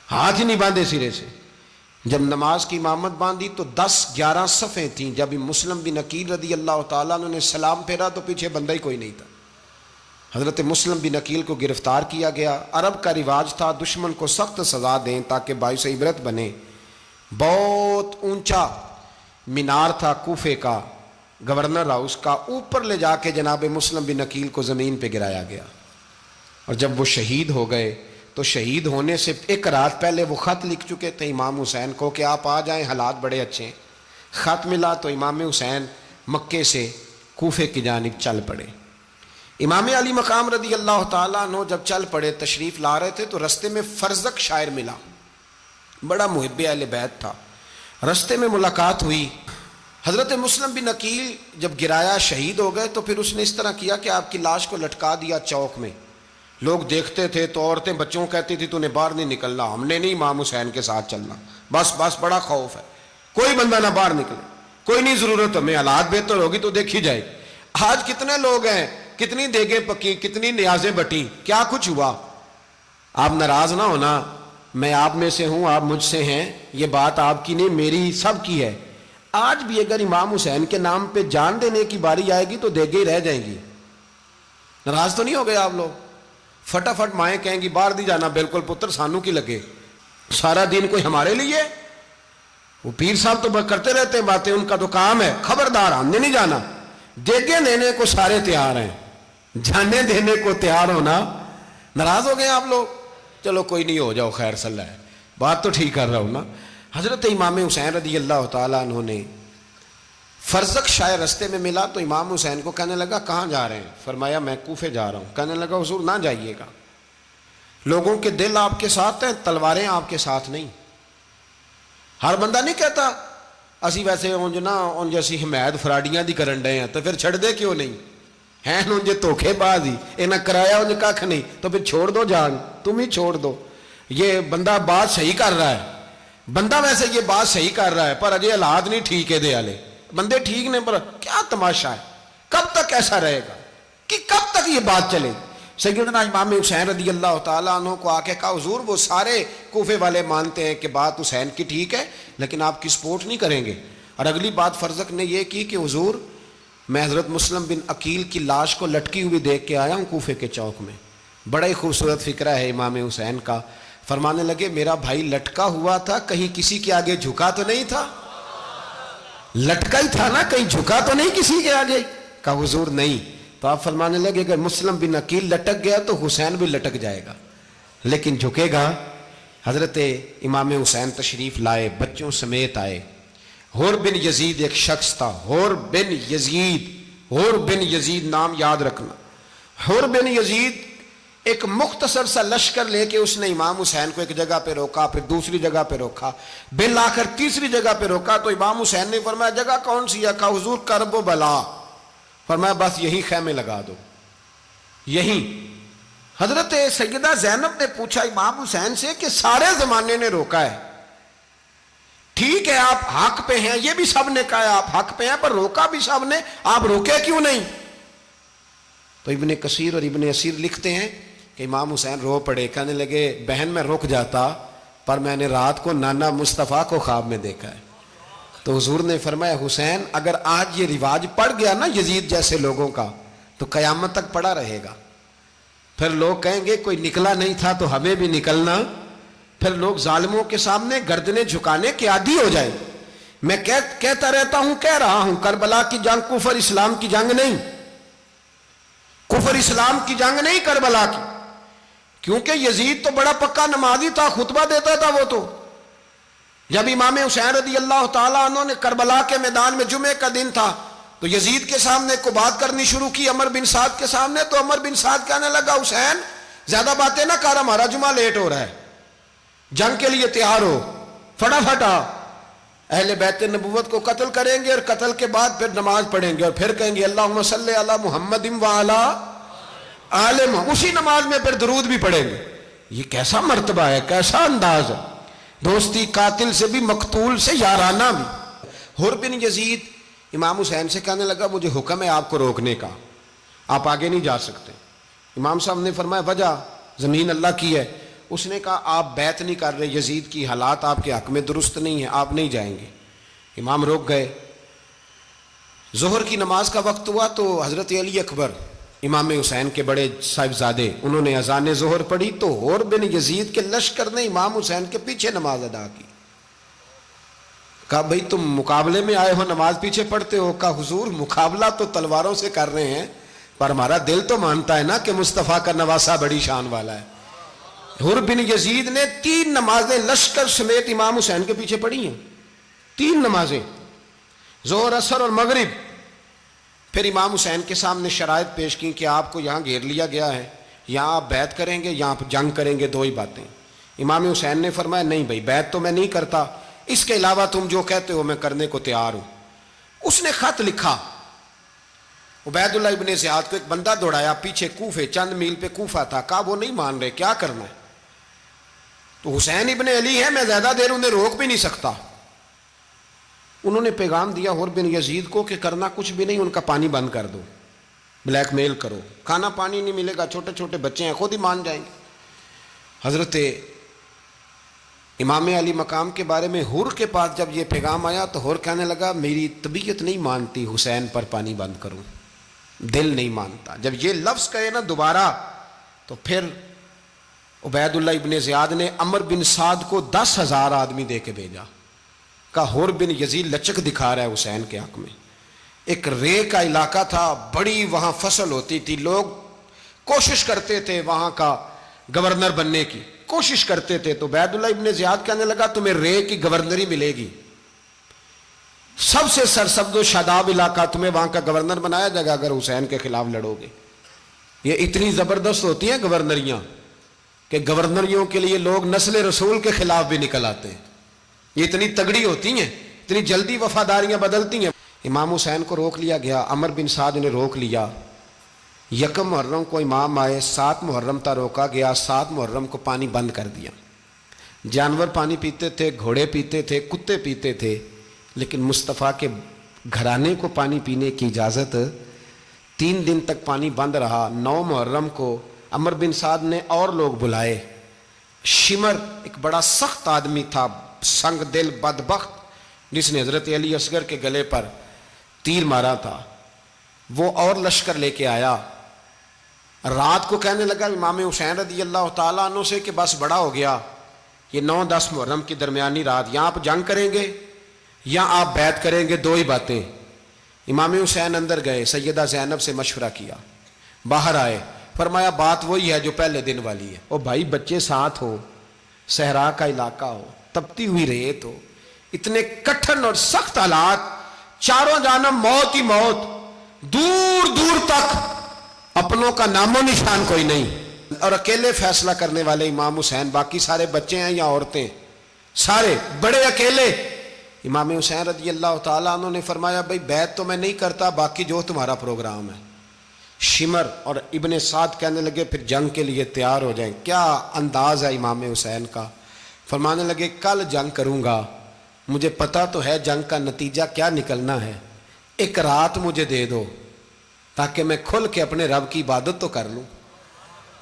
ہاتھ ہی نہیں باندھے سرے سے۔ جب نماز کی امامت باندھی تو 10-11 صفیں تھیں۔ جب مسلم بن عقیل رضی اللہ تعالیٰ عنہ نے سلام پھیرا تو پیچھے بندہ ہی کوئی نہیں تھا، حضرت مسلم بن عقیل کو گرفتار کیا گیا۔ عرب کا رواج تھا دشمن کو سخت سزا دیں تاکہ باعث عبرت بنے۔ بہت اونچا مینار تھا کوفے کا، گورنر ہاؤس کا، اوپر لے جا کے جناب مسلم بن عقیل کو زمین پہ گرایا گیا، اور جب وہ شہید ہو گئے تو شہید ہونے سے ایک رات پہلے وہ خط لکھ چکے تھے امام حسین کو کہ آپ آ جائیں، حالات بڑے اچھے ہیں۔ خط ملا تو امام حسین مکے سے کوفے کی جانب چل پڑے۔ امام علی مقام رضی اللہ تعالیٰ عنہ جب چل پڑے، تشریف لا رہے تھے تو رستے میں فرزق شاعر ملا، بڑا محب اہل بیت تھا۔ رستے میں ملاقات ہوئی، حضرت مسلم بن عقیل جب گرایا شہید ہو گئے تو پھر اس نے اس طرح کیا کہ آپ کی لاش کو لٹکا دیا چوک میں۔ لوگ دیکھتے تھے تو عورتیں بچوں کہتی تھی تو نے باہر نہیں نکلنا، ہم نے نہیں امام حسین کے ساتھ چلنا، بس بڑا خوف ہے، کوئی بندہ نہ باہر نکلے، کوئی نہیں ضرورت ہمیں، حالات بہتر ہوگی تو دیکھی جائے گی۔ آج کتنے لوگ ہیں، کتنی دیگیں پکی، کتنی نیازیں بٹی، کیا کچھ ہوا؟ آپ ناراض نہ ہونا، میں آپ میں سے ہوں، آپ مجھ سے ہیں، یہ بات آپ کی نہیں میری سب کی ہے۔ آج بھی اگر امام حسین کے نام پہ جان دینے کی باری آئے گی تو دیگیں ہی رہ جائیں گی۔ ناراض تو نہیں ہو گئے آپ لوگ؟ فٹافٹ مائیں کہیں گی باہر نہیں جانا، بالکل پتر سانو کی لگے، سارا دن کوئی ہمارے لیے؟ وہ پیر صاحب تو کرتے رہتے ہیں باتیں، ان کا تو کام ہے، خبردار ہم نے نہیں جانا۔ دیگیں دینے کو سارے تیار ہیں، جانے دینے کو تیار ہونا۔ ناراض ہو گئے آپ لوگ؟ چلو کوئی نہیں، ہو جاؤ، خیر صلی اللہ ہے، بات تو ٹھیک کر رہا ہوں نا۔ حضرت امام حسین رضی اللہ تعالیٰ عنہ نے فرزق شاعر رستے میں ملا تو امام حسین کو کہنے لگا کہاں جا رہے ہیں؟ فرمایا میں کوفے جا رہا ہوں۔ کہنے لگا حضور نہ جائیے گا، لوگوں کے دل آپ کے ساتھ ہیں، تلواریں آپ کے ساتھ نہیں۔ ہر بندہ نہیں کہتا اسی ویسے اونج نا اون جیسی حمایت فراڈیاں دی کرن ڈے ہیں تو پھر چھڑ دے کیوں نہیں؟ ہیں اونج دھوکھے باز ہی، انہیں کرایا اونج کھ نہیں تو پھر چھوڑ دو جان، تم ہی چھوڑ دو۔ یہ بندہ بات صحیح کر رہا ہے، بندہ ویسے یہ بات صحیح کر رہا ہے پر اجے حالات نہیں ٹھیک ہے دے والے، بندے ٹھیک نہیں، پر کیا تماشا ہے؟ کب تک ایسا رہے گا کہ کب تک یہ بات چلے؟ سیدنا امام حسین رضی اللہ تعالیٰ عنہ کو آ کے کہا حضور وہ سارے کوفے والے مانتے ہیں کہ بات حسین کی ٹھیک ہے لیکن آپ کی سپورٹ نہیں کریں گے۔ اور اگلی بات فرزق نے یہ کی کہ حضور میں حضرت مسلم بن عقیل کی لاش کو لٹکی ہوئی دیکھ کے آیا ہوں کوفے کے چوک میں، بڑا ہی خوبصورت فکرہ ہے امام حسین کا۔ فرمانے لگے میرا بھائی لٹکا ہوا تھا، کہیں کسی کے آگے جھکا تو نہیں تھا؟ لٹکا ہی تھا نا، کہیں جھکا تو نہیں کسی کے آگے؟ کہا حضور نہیں۔ تو آپ فرمانے لگے اگر مسلم بن عقیل لٹک گیا تو حسین بھی لٹک جائے گا، لیکن جھکے گا۔ حضرت امام حسین تشریف لائے، بچوں سمیت آئے۔ حور بن یزید ایک شخص تھا، حور بن یزید نام یاد رکھنا۔ حور بن یزید ایک مختصر سا لشکر لے کے اس نے امام حسین کو ایک جگہ پہ روکا، پھر دوسری جگہ پہ روکا، بالآخر تیسری جگہ پہ روکا تو امام حسین نے فرمایا جگہ کون سی ہے؟ کہا حضور کرب و بلا۔ فرمایا بس یہی خیمے لگا دو، یہی۔ حضرت سیدہ زینب نے پوچھا امام حسین سے کہ سارے زمانے نے روکا ہے، ٹھیک ہے آپ حق پہ ہیں، یہ بھی سب نے کہا ہے آپ حق پہ ہیں، پر روکا بھی سب نے، آپ روکے کیوں نہیں؟ تو ابن کثیر اور ابن اسیر لکھتے ہیں کہ امام حسین رو پڑے، کہنے لگے بہن میں رک جاتا پر میں نے رات کو نانا مصطفیٰ کو خواب میں دیکھا ہے۔ تو حضور نے فرمایا حسین اگر آج یہ رواج پڑ گیا نا یزید جیسے لوگوں کا تو قیامت تک پڑا رہے گا، پھر لوگ کہیں گے کوئی نکلا نہیں تھا تو ہمیں بھی نکلنا، پھر لوگ ظالموں کے سامنے گردنیں جھکانے کے عادی ہو جائیں۔ میں کہتا رہتا ہوں، کہہ رہا ہوں، کربلا کی جنگ کفر اسلام کی جنگ نہیں، کفر اسلام کی جنگ نہیں کربلا کی، کیونکہ یزید تو بڑا پکا نمازی تھا، خطبہ دیتا تھا۔ وہ تو جب امام حسین رضی اللہ تعالیٰ عنہ نے کربلا کے میدان میں جمعے کا دن تھا تو یزید کے سامنے کو بات کرنی شروع کی عمر بن سعد کے سامنے، تو عمر بن سعد کہنے لگا حسین زیادہ باتیں نہ کر، ہمارا جمعہ لیٹ ہو رہا ہے، جنگ کے لیے تیار ہو، فٹافٹ آ۔ اہل بیت نبوت کو قتل کریں گے اور قتل کے بعد پھر نماز پڑھیں گے اور پھر کہیں گے اللہم صلی علی محمد وعلی آل محمد، اسی نماز میں پھر درود بھی پڑھیں گے۔ یہ کیسا مرتبہ ہے، کیسا انداز ہے، دوستی قاتل سے بھی مقتول سے یارانہ بھی۔ حر بن یزید امام حسین سے کہنے لگا مجھے حکم ہے آپ کو روکنے کا، آپ آگے نہیں جا سکتے۔ امام صاحب نے فرمایا وجہ؟ زمین اللہ کی ہے۔ اس نے کہا آپ بیعت نہیں کر رہے، یزید کی حالات آپ کے حق میں درست نہیں ہیں، آپ نہیں جائیں گے۔ امام روک گئے۔ ظہر کی نماز کا وقت ہوا تو حضرت علی اکبر امام حسین کے بڑے صاحبزادے، انہوں نے اذان ظہر پڑھی تو حور بن یزید کے لشکر نے امام حسین کے پیچھے نماز ادا کی۔ کہا بھئی تم مقابلے میں آئے ہو، نماز پیچھے پڑھتے ہو؟ کہا حضور مقابلہ تو تلواروں سے کر رہے ہیں، پر ہمارا دل تو مانتا ہے نا کہ مصطفیٰ کا نواسہ بڑی شان والا ہے۔ حر بن یزید نے 3 نمازیں لشکر سمیت امام حسین کے پیچھے پڑھی ہیں، 3 نمازیں، ظہر عصر اور مغرب۔ پھر امام حسین کے سامنے شرائط پیش کی کہ آپ کو یہاں گھیر لیا گیا ہے، یہاں آپ بیعت کریں گے، یہاں آپ جنگ کریں گے، 2 ہی باتیں۔ امام حسین نے فرمایا نہیں بھائی، بیعت تو میں نہیں کرتا، اس کے علاوہ تم جو کہتے ہو میں کرنے کو تیار ہوں۔ اس نے خط لکھا، عبید اللہ ابن زیاد کو ایک بندہ دوڑایا پیچھے، کوفے چند میل پہ کوفہ تھا، کہا وہ نہیں مان رہے، کیا کرنا ہے؟ تو حسین ابن علی ہے، میں زیادہ دیر انہیں روک بھی نہیں سکتا۔ انہوں نے پیغام دیا حر بن یزید کو کہ کرنا کچھ بھی نہیں، ان کا پانی بند کر دو، بلیک میل کرو، کھانا پانی نہیں ملے گا، چھوٹے چھوٹے بچے ہیں، خود ہی مان جائیں گے۔ حضرت امام علی مقام کے بارے میں حر کے پاس جب یہ پیغام آیا تو حر کہنے لگا میری طبیعت نہیں مانتی حسین پر پانی بند کروں، دل نہیں مانتا۔ جب یہ لفظ کہے نا دوبارہ تو پھر عبید اللہ ابن زیاد نے عمر بن سعد کو 10,000 آدمی دے کے بھیجا، کہا حر بن یزید لچک دکھا رہا ہے حسین کے حق میں۔ ایک رے کا علاقہ تھا، بڑی وہاں فصل ہوتی تھی، لوگ کوشش کرتے تھے وہاں کا گورنر بننے کی، کوشش کرتے تھے۔ تو عبید اللہ ابن زیاد کہنے لگا تمہیں رے کی گورنری ملے گی، سب سے سرسبز و شاداب علاقہ، تمہیں وہاں کا گورنر بنایا جائے گا اگر حسین کے خلاف لڑو گے۔ یہ اتنی زبردست ہوتی ہیں گورنریاں کہ گورنریوں کے لیے لوگ نسل رسول کے خلاف بھی نکل آتے ہیں، یہ اتنی تگڑی ہوتی ہیں، اتنی جلدی وفاداریاں بدلتی ہیں۔ امام حسین کو روک لیا گیا، عمر بن سعد نے روک لیا۔ 1 محرم کو امام آئے، 7 محرم تا روکا گیا، 7 محرم کو پانی بند کر دیا۔ جانور پانی پیتے تھے، گھوڑے پیتے تھے، کتے پیتے تھے، لیکن مصطفیٰ کے گھرانے کو پانی پینے کی اجازت، 3 دن تک پانی بند رہا۔ 9 محرم کو عمر بن سعد نے اور لوگ بلائے۔ شمر ایک بڑا سخت آدمی تھا، سنگ دل بدبخت، جس نے حضرت علی اصغر کے گلے پر تیر مارا تھا، وہ اور لشکر لے کے آیا۔ رات کو کہنے لگا امام حسین رضی اللہ تعالیٰ عنہ سے کہ بس بڑا ہو گیا، یہ 9-10 محرم کی درمیانی رات، یہاں آپ جنگ کریں گے یا آپ بیعت کریں گے، 2 ہی باتیں۔ امام حسین اندر گئے، سیدہ زینب سے مشورہ کیا، باہر آئے، فرمایا بات وہی ہے جو پہلے دن والی ہے۔ او بھائی بچے ساتھ ہو، صحرا کا علاقہ ہو، تپتی ہوئی ریت ہو، اتنے کٹھن اور سخت حالات، چاروں جانب موت ہی موت، دور دور تک اپنوں کا نام و نشان کوئی نہیں، اور اکیلے فیصلہ کرنے والے امام حسین، باقی سارے بچے ہیں یا عورتیں، سارے بڑے اکیلے۔ امام حسین رضی اللہ تعالیٰ عنہ نے فرمایا بھائی بیعت تو میں نہیں کرتا، باقی جو تمہارا پروگرام ہے۔ شمر اور ابن سعد کہنے لگے پھر جنگ کے لیے تیار ہو جائیں۔ کیا انداز ہے امام حسین کا، فرمانے لگے کل جنگ کروں گا، مجھے پتا تو ہے جنگ کا نتیجہ کیا نکلنا ہے، 1 رات مجھے دے دو تاکہ میں کھل کے اپنے رب کی عبادت تو کر لوں۔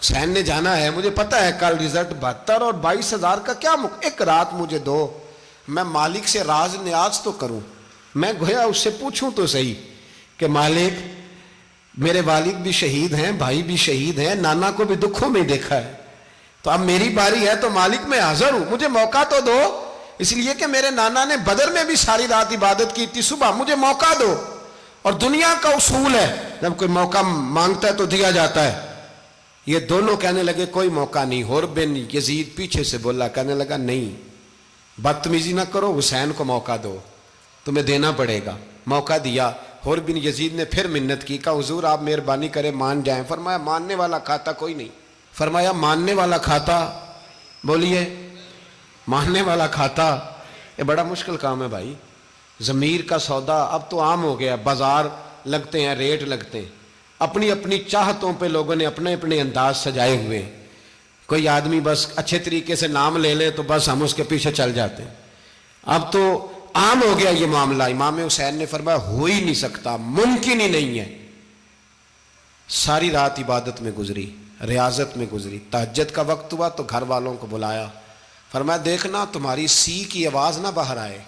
حسین نے جانا ہے، مجھے پتا ہے کل رزلٹ 72 اور 22,000 کا کیا 1 رات مجھے دو، میں مالک سے راز نیاز تو کروں، میں گویا اس سے پوچھوں تو صحیح کہ مالک میرے والد بھی شہید ہیں، بھائی بھی شہید ہیں، نانا کو بھی دکھوں میں دیکھا ہے، تو اب میری باری ہے تو مالک میں حاضر ہوں، مجھے موقع تو دو، اس لیے کہ میرے نانا نے بدر میں بھی ساری رات عبادت کی تھی، صبح مجھے موقع دو۔ اور دنیا کا اصول ہے جب کوئی موقع مانگتا ہے تو دیا جاتا ہے۔ یہ دونوں کہنے لگے کوئی موقع نہیں۔ حر بن یزید پیچھے سے بولا، کہنے لگا نہیں بدتمیزی نہ کرو، حسین کو موقع دو، تمہیں دینا پڑے گا۔ موقع دیا۔ حر بن یزید نے پھر منت کی، کہا حضور آپ مہربانی کریں مان جائیں۔ فرمایا ماننے والا کھاتا کوئی نہیں۔ فرمایا ماننے والا کھاتا، بولیے ماننے والا کھاتا، یہ بڑا مشکل کام ہے بھائی۔ ضمیر کا سودا اب تو عام ہو گیا، بازار لگتے ہیں، ریٹ لگتے ہیں، اپنی اپنی چاہتوں پہ لوگوں نے اپنے اپنے انداز سجائے ہوئے۔ کوئی آدمی بس اچھے طریقے سے نام لے لے تو بس ہم اس کے پیچھے چل جاتے ہیں، اب تو عام ہو گیا یہ معاملہ۔ امام حسین نے فرمایا ہو ہی نہیں سکتا، ممکن ہی نہیں ہے۔ ساری رات عبادت میں گزری، ریاضت میں گزری۔ تہجد کا وقت ہوا تو گھر والوں کو بلایا، فرمایا دیکھنا تمہاری سی کی آواز نہ باہر آئے،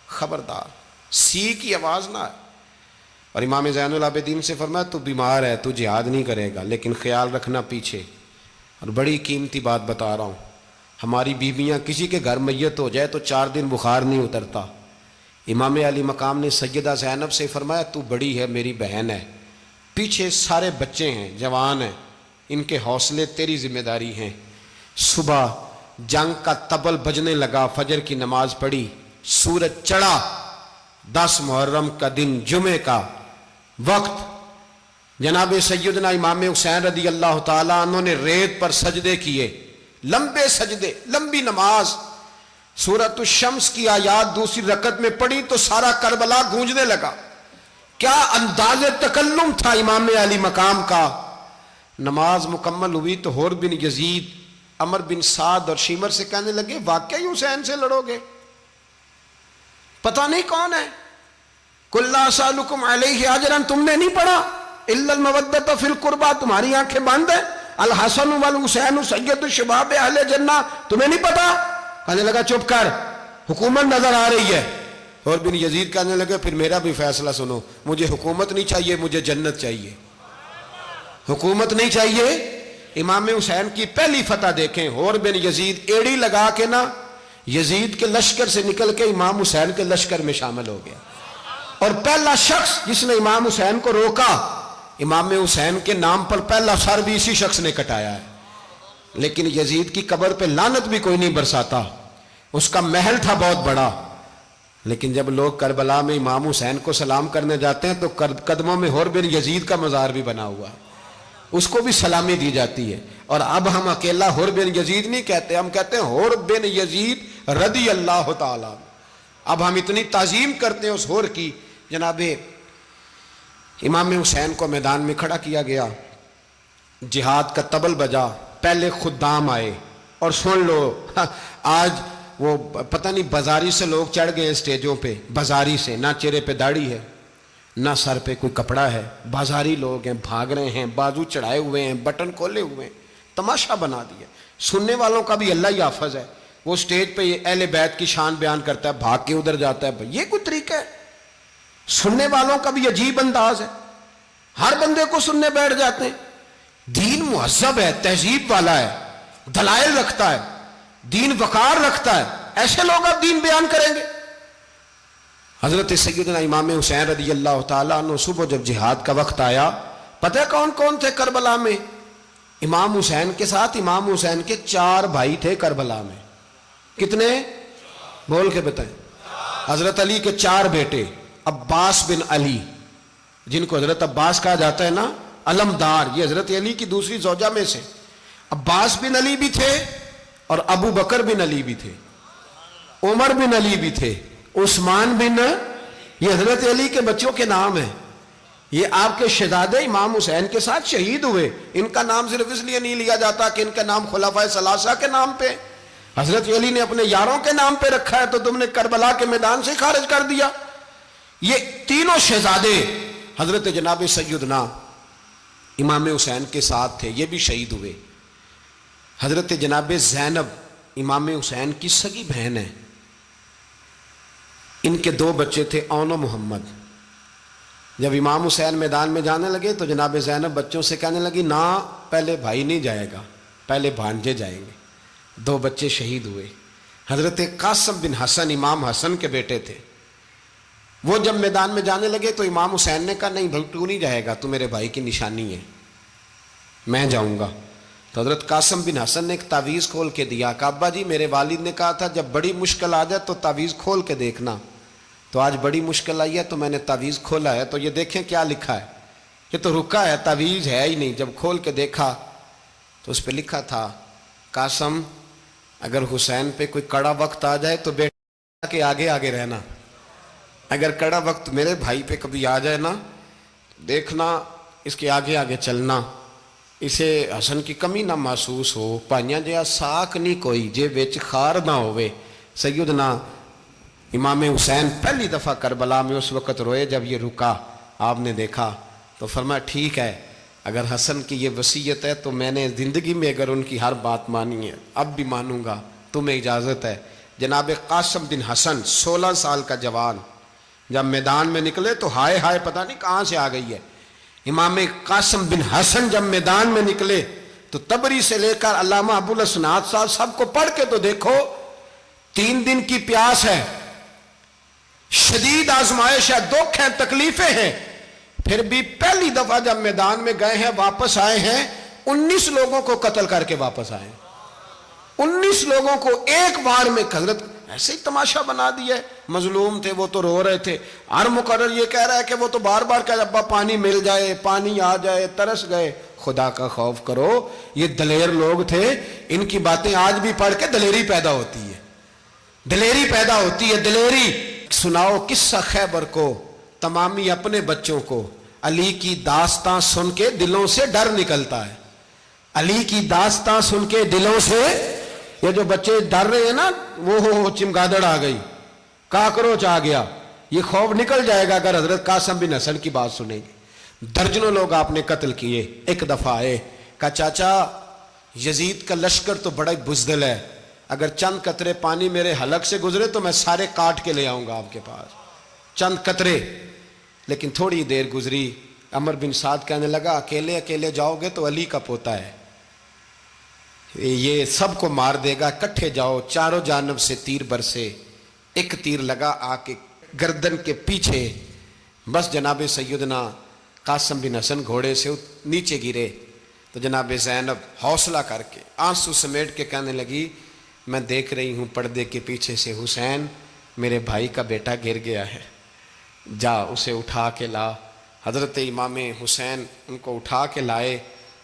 خبردار سی کی آواز نہ آئے۔ اور امام زین العابدین سے فرمایا تو بیمار ہے، تو جہاد نہیں کرے گا، لیکن خیال رکھنا پیچھے، اور بڑی قیمتی بات بتا رہا ہوں، ہماری بیویاں کسی کے گھر میت ہو جائے تو 4 دن بخار نہیں اترتا۔ امام علی مقام نے سیدہ زینب سے فرمایا تو بڑی ہے، میری بہن ہے، پیچھے سارے بچے ہیں، جوان ہیں، ان کے حوصلے تیری ذمہ داری ہیں۔ صبح جنگ کا طبل بجنے لگا، فجر کی نماز پڑھی، سورج چڑھا، 10 محرم کا دن، جمعے کا وقت، جناب سیدنا امام حسین رضی اللہ تعالیٰ عنہ نے ریت پر سجدے کیے، لمبے سجدے، لمبی نماز، سورۃ الشمس کی آیات دوسری رکعت میں پڑھی تو سارا کربلا گونجنے لگا۔ کیا انداز تکلم تھا امام علی مقام کا۔ نماز مکمل ہوئی تو حور بن یزید، عمر بن سعد اور شیمر سے کہنے لگے واقعی حسین سے لڑو گے؟ پتہ نہیں کون ہے۔ قُلْ لَا أَسْأَلُكُمْ عَلَيْهِ أَجْرًا، تم نے نہیں پڑھا، إِلَّا الْمَوَدَّةَ فِي الْقُرْبَى، تمہاری آنکھیں بند ہیں، الحسن والحسین سید الشباب اہل جنہ، تمہیں نہیں پتا؟ کہنے لگا چپ کر، حکومت نظر آ رہی ہے۔ اور بن یزید کہنے لگے پھر میرا بھی فیصلہ سنو، مجھے حکومت نہیں چاہیے، مجھے جنت چاہیے۔ حکومت نہیں چاہیے۔ امام حسین کی پہلی فتح دیکھیں، اور بن یزید ایڑی لگا کے نا یزید کے لشکر سے نکل کے امام حسین کے لشکر میں شامل ہو گیا، اور پہلا شخص جس نے امام حسین کو روکا، امام حسین کے نام پر پہلا سر بھی اسی شخص نے کٹایا ہے۔ لیکن یزید کی قبر پہ لعنت بھی کوئی نہیں برساتا، اس کا محل تھا بہت بڑا، لیکن جب لوگ کربلا میں امام حسین کو سلام کرنے جاتے ہیں تو قدموں میں حور بن یزید کا مزار بھی بنا ہوا ہے، اس کو بھی سلامی دی جاتی ہے۔ اور اب ہم اکیلا حور بن یزید نہیں کہتے، ہم کہتے ہیں حور بن یزید رضی اللہ تعالیٰ۔ اب ہم اتنی تعظیم کرتے ہیں اس حور کی۔ جناب امام حسین کو میدان میں کھڑا کیا گیا، جہاد کا طبل بجا، پہلے خدام آئے، اور سن لو آج وہ پتہ نہیں بازاری سے لوگ چڑھ گئے اسٹیجوں پہ، بازاری سے، نہ چہرے پہ داڑھی ہے، نہ سر پہ کوئی کپڑا ہے، بازاری لوگ ہیں، بھاگ رہے ہیں، بازو چڑھائے ہوئے ہیں، بٹن کھولے ہوئے ہیں، تماشا بنا دیا۔ سننے والوں کا بھی اللہ ہی حافظ ہے، وہ اسٹیج پہ یہ اہل بیت کی شان بیان کرتا ہے، بھاگ کے ادھر جاتا ہے، یہ کوئی طریقہ ہے؟ سننے والوں کا بھی عجیب انداز ہے، ہر بندے کو سننے بیٹھ جاتے ہیں۔ دین مہذب ہے، تہذیب والا ہے، دلائل رکھتا ہے، دین وقار رکھتا ہے، ایسے لوگ اب دین بیان کریں گے؟ حضرت سیدنا امام حسین رضی اللہ تعالیٰ عنہ صبح جب جہاد کا وقت آیا، پتہ ہے کون کون تھے کربلا میں؟ امام حسین کے ساتھ امام حسین کے 4 بھائی تھے کربلا میں۔ کتنے؟ بول کے بتائیں۔ حضرت علی کے 4 بیٹے، عباس بن علی، جن کو حضرت عباس کہا جاتا ہے نا، علمدار، یہ حضرت علی کی دوسری زوجہ میں سے۔ عباس بن علی بھی تھے، اور ابو بکر بن علی بھی تھے، عمر بن علی بھی تھے، عثمان بن، یہ حضرت علی کے بچوں کے نام ہیں۔ یہ آپ کے شہزادے امام حسین کے ساتھ شہید ہوئے، ان کا نام صرف اس لیے نہیں لیا جاتا کہ ان کا نام خلفائے ثلاثہ کے نام پہ، حضرت علی نے اپنے یاروں کے نام پہ رکھا ہے، تو تم نے کربلا کے میدان سے خارج کر دیا۔ یہ تینوں شہزادے حضرت جناب سیدنا امام حسین کے ساتھ تھے، یہ بھی شہید ہوئے۔ حضرت جناب زینب امام حسین کی سگی بہن ہے، ان کے 2 بچے تھے، اون و محمد۔ جب امام حسین میدان میں جانے لگے تو جناب زینب بچوں سے کہنے لگی نہ، پہلے بھائی نہیں جائے گا، پہلے بھانجے جائیں گے۔ 2 بچے شہید ہوئے۔ حضرت قاسم بن حسن امام حسن کے بیٹے تھے، وہ جب میدان میں جانے لگے تو امام حسین نے کہا نہیں بھائی تو نہیں جائے گا، تو میرے بھائی کی نشانی ہے، میں جاؤں گا۔ تو حضرت قاسم بن حسن نے ایک تعویذ کھول کے دیا کہ ابا جی میرے والد نے کہا تھا جب بڑی مشکل آ جائے تو تعویذ کھول کے دیکھنا، تو آج بڑی مشکل آئی ہے تو میں نے تعویذ کھولا ہے، تو یہ دیکھیں کیا لکھا ہے، یہ تو رکا ہے، تعویذ ہے ہی نہیں۔ جب کھول کے دیکھا تو اس پہ لکھا تھا قاسم اگر حسین پہ کوئی کڑا وقت آ جائے تو بیٹا کے آگے آگے رہنا، اگر کڑا وقت میرے بھائی پہ کبھی آ جائے نا، دیکھنا اس کے آگے آگے چلنا، اسے حسن کی کمی نہ محسوس ہو، پائیاں جہاں ساک نہیں کوئی جے وچ خار نہ ہوئے۔ سیدنا امام حسین پہلی دفعہ کربلا میں اس وقت روئے جب یہ رکا، آپ نے دیکھا تو فرمایا ٹھیک ہے، اگر حسن کی یہ وصیت ہے تو میں نے زندگی میں اگر ان کی ہر بات مانی ہے اب بھی مانوں گا، تمہیں اجازت ہے۔ جناب قاسم بن حسن 16 سال کا جوان، جب میدان میں نکلے تو ہائے ہائے پتہ نہیں کہاں سے آ گئی ہے۔ امام قاسم بن حسن جب میدان میں نکلے تو تبری سے لے کر علامہ ابو الاسناد صاحب سب کو پڑھ کے تو دیکھو، 3 دن کی پیاس ہے، شدید آزمائش ہے، دکھ ہیں، تکلیفیں ہیں، پھر بھی پہلی دفعہ جب میدان میں گئے ہیں واپس آئے ہیں 19 لوگوں کو قتل کر کے واپس آئے ہیں۔ 19 لوگوں کو ایک بار میں حضرت ایسے ہی تماشا بنا دیا ہے۔ مظلوم تھے وہ تو رو رہے تھے، ہر مقرر یہ کہہ رہا ہے کہ وہ تو بار بار کہہ ابا پانی مل جائے، پانی آ جائے، ترس گئے۔ خدا کا خوف کرو، یہ دلیر لوگ تھے، ان کی باتیں آج بھی پڑھ کے دلیری پیدا ہوتی ہے، دلیری پیدا ہوتی ہے، دلیری۔ سناؤ قصہ خیبر کو تمامی اپنے بچوں کو، علی کی داستان سن کے دلوں سے ڈر نکلتا ہے، علی کی داستان سن کے دلوں سے، یہ جو بچے ڈر رہے ہیں نا، وہ چمگادڑ آ گئی، کاکروچ آ گیا، یہ خوف نکل جائے گا اگر حضرت قاسم بن حسن کی بات سنیں گے۔ درجنوں لوگ آپ نے قتل کیے۔ ایک دفعہ آئے، کہا چاچا یزید کا لشکر تو بڑا بزدل ہے، اگر چند قطرے پانی میرے حلق سے گزرے تو میں سارے کاٹ کے لے آؤں گا آپ کے پاس، چند قطرے۔ لیکن تھوڑی دیر گزری، عمر بن سعد کہنے لگا اکیلے اکیلے جاؤ گے تو علی کا پوتا ہے، یہ سب کو مار دے گا، کٹھے جاؤ۔ چاروں جانب سے تیر برسے، ایک تیر لگا آ کے گردن کے پیچھے، بس جناب سیدنا قاسم بن حسن گھوڑے سے نیچے گرے تو جناب زینب حوصلہ کر کے آنسو سمیٹ کے کہنے لگی میں دیکھ رہی ہوں پردے کے پیچھے سے حسین میرے بھائی کا بیٹا گر گیا ہے، جا اسے اٹھا کے لا۔ حضرت امام حسین ان کو اٹھا کے لائے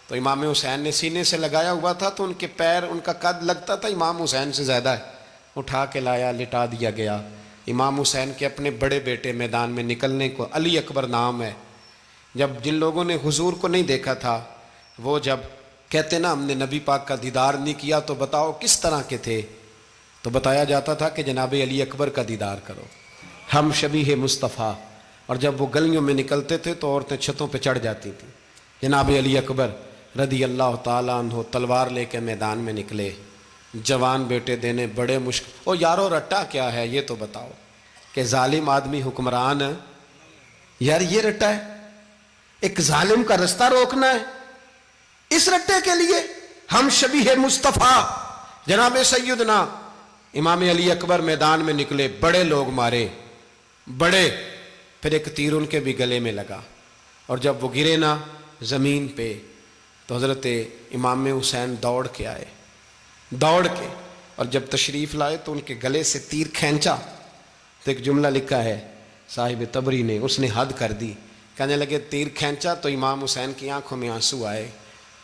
تو امام حسین نے سینے سے لگایا ہوا تھا تو ان کے پیر، ان کا قد لگتا تھا امام حسین سے زیادہ ہے، اٹھا کے لایا، لٹا دیا گیا۔ امام حسین کے اپنے بڑے بیٹے میدان میں نکلنے کو، علی اکبر نام ہے، جب جن لوگوں نے حضور کو نہیں دیکھا تھا وہ جب کہتے نا ہم نے نبی پاک کا دیدار نہیں کیا تو بتاؤ کس طرح کے تھے، تو بتایا جاتا تھا کہ جناب علی اکبر کا دیدار کرو، ہم شبیہ مصطفیٰ۔ اور جب وہ گلیوں میں نکلتے تھے تو عورتیں چھتوں پہ چڑھ جاتی تھیں۔ جناب علی اکبر رضی اللہ تعالیٰ عنہ تلوار لے کے میدان میں نکلے، جوان بیٹے دینے بڑے مشکل۔ او یارو رٹا کیا ہے یہ تو بتاؤ، کہ ظالم آدمی حکمران، یار یہ رٹا ہے، ایک ظالم کا رستہ روکنا ہے، اس رٹے کے لیے ہم شبیہ مصطفیٰ۔ جناب سیدنا امام علی اکبر میدان میں نکلے، بڑے لوگ مارے، بڑے، پھر ایک تیر ان کے بھی گلے میں لگا، اور جب وہ گرے نا زمین پہ تو حضرت امام حسین دوڑ کے آئے، دوڑ کے، اور جب تشریف لائے تو ان کے گلے سے تیر کھینچا تو ایک جملہ لکھا ہے صاحب تبری نے، اس نے حد کر دی، کہنے لگے تیر کھینچا تو امام حسین کی آنکھوں میں آنسو آئے،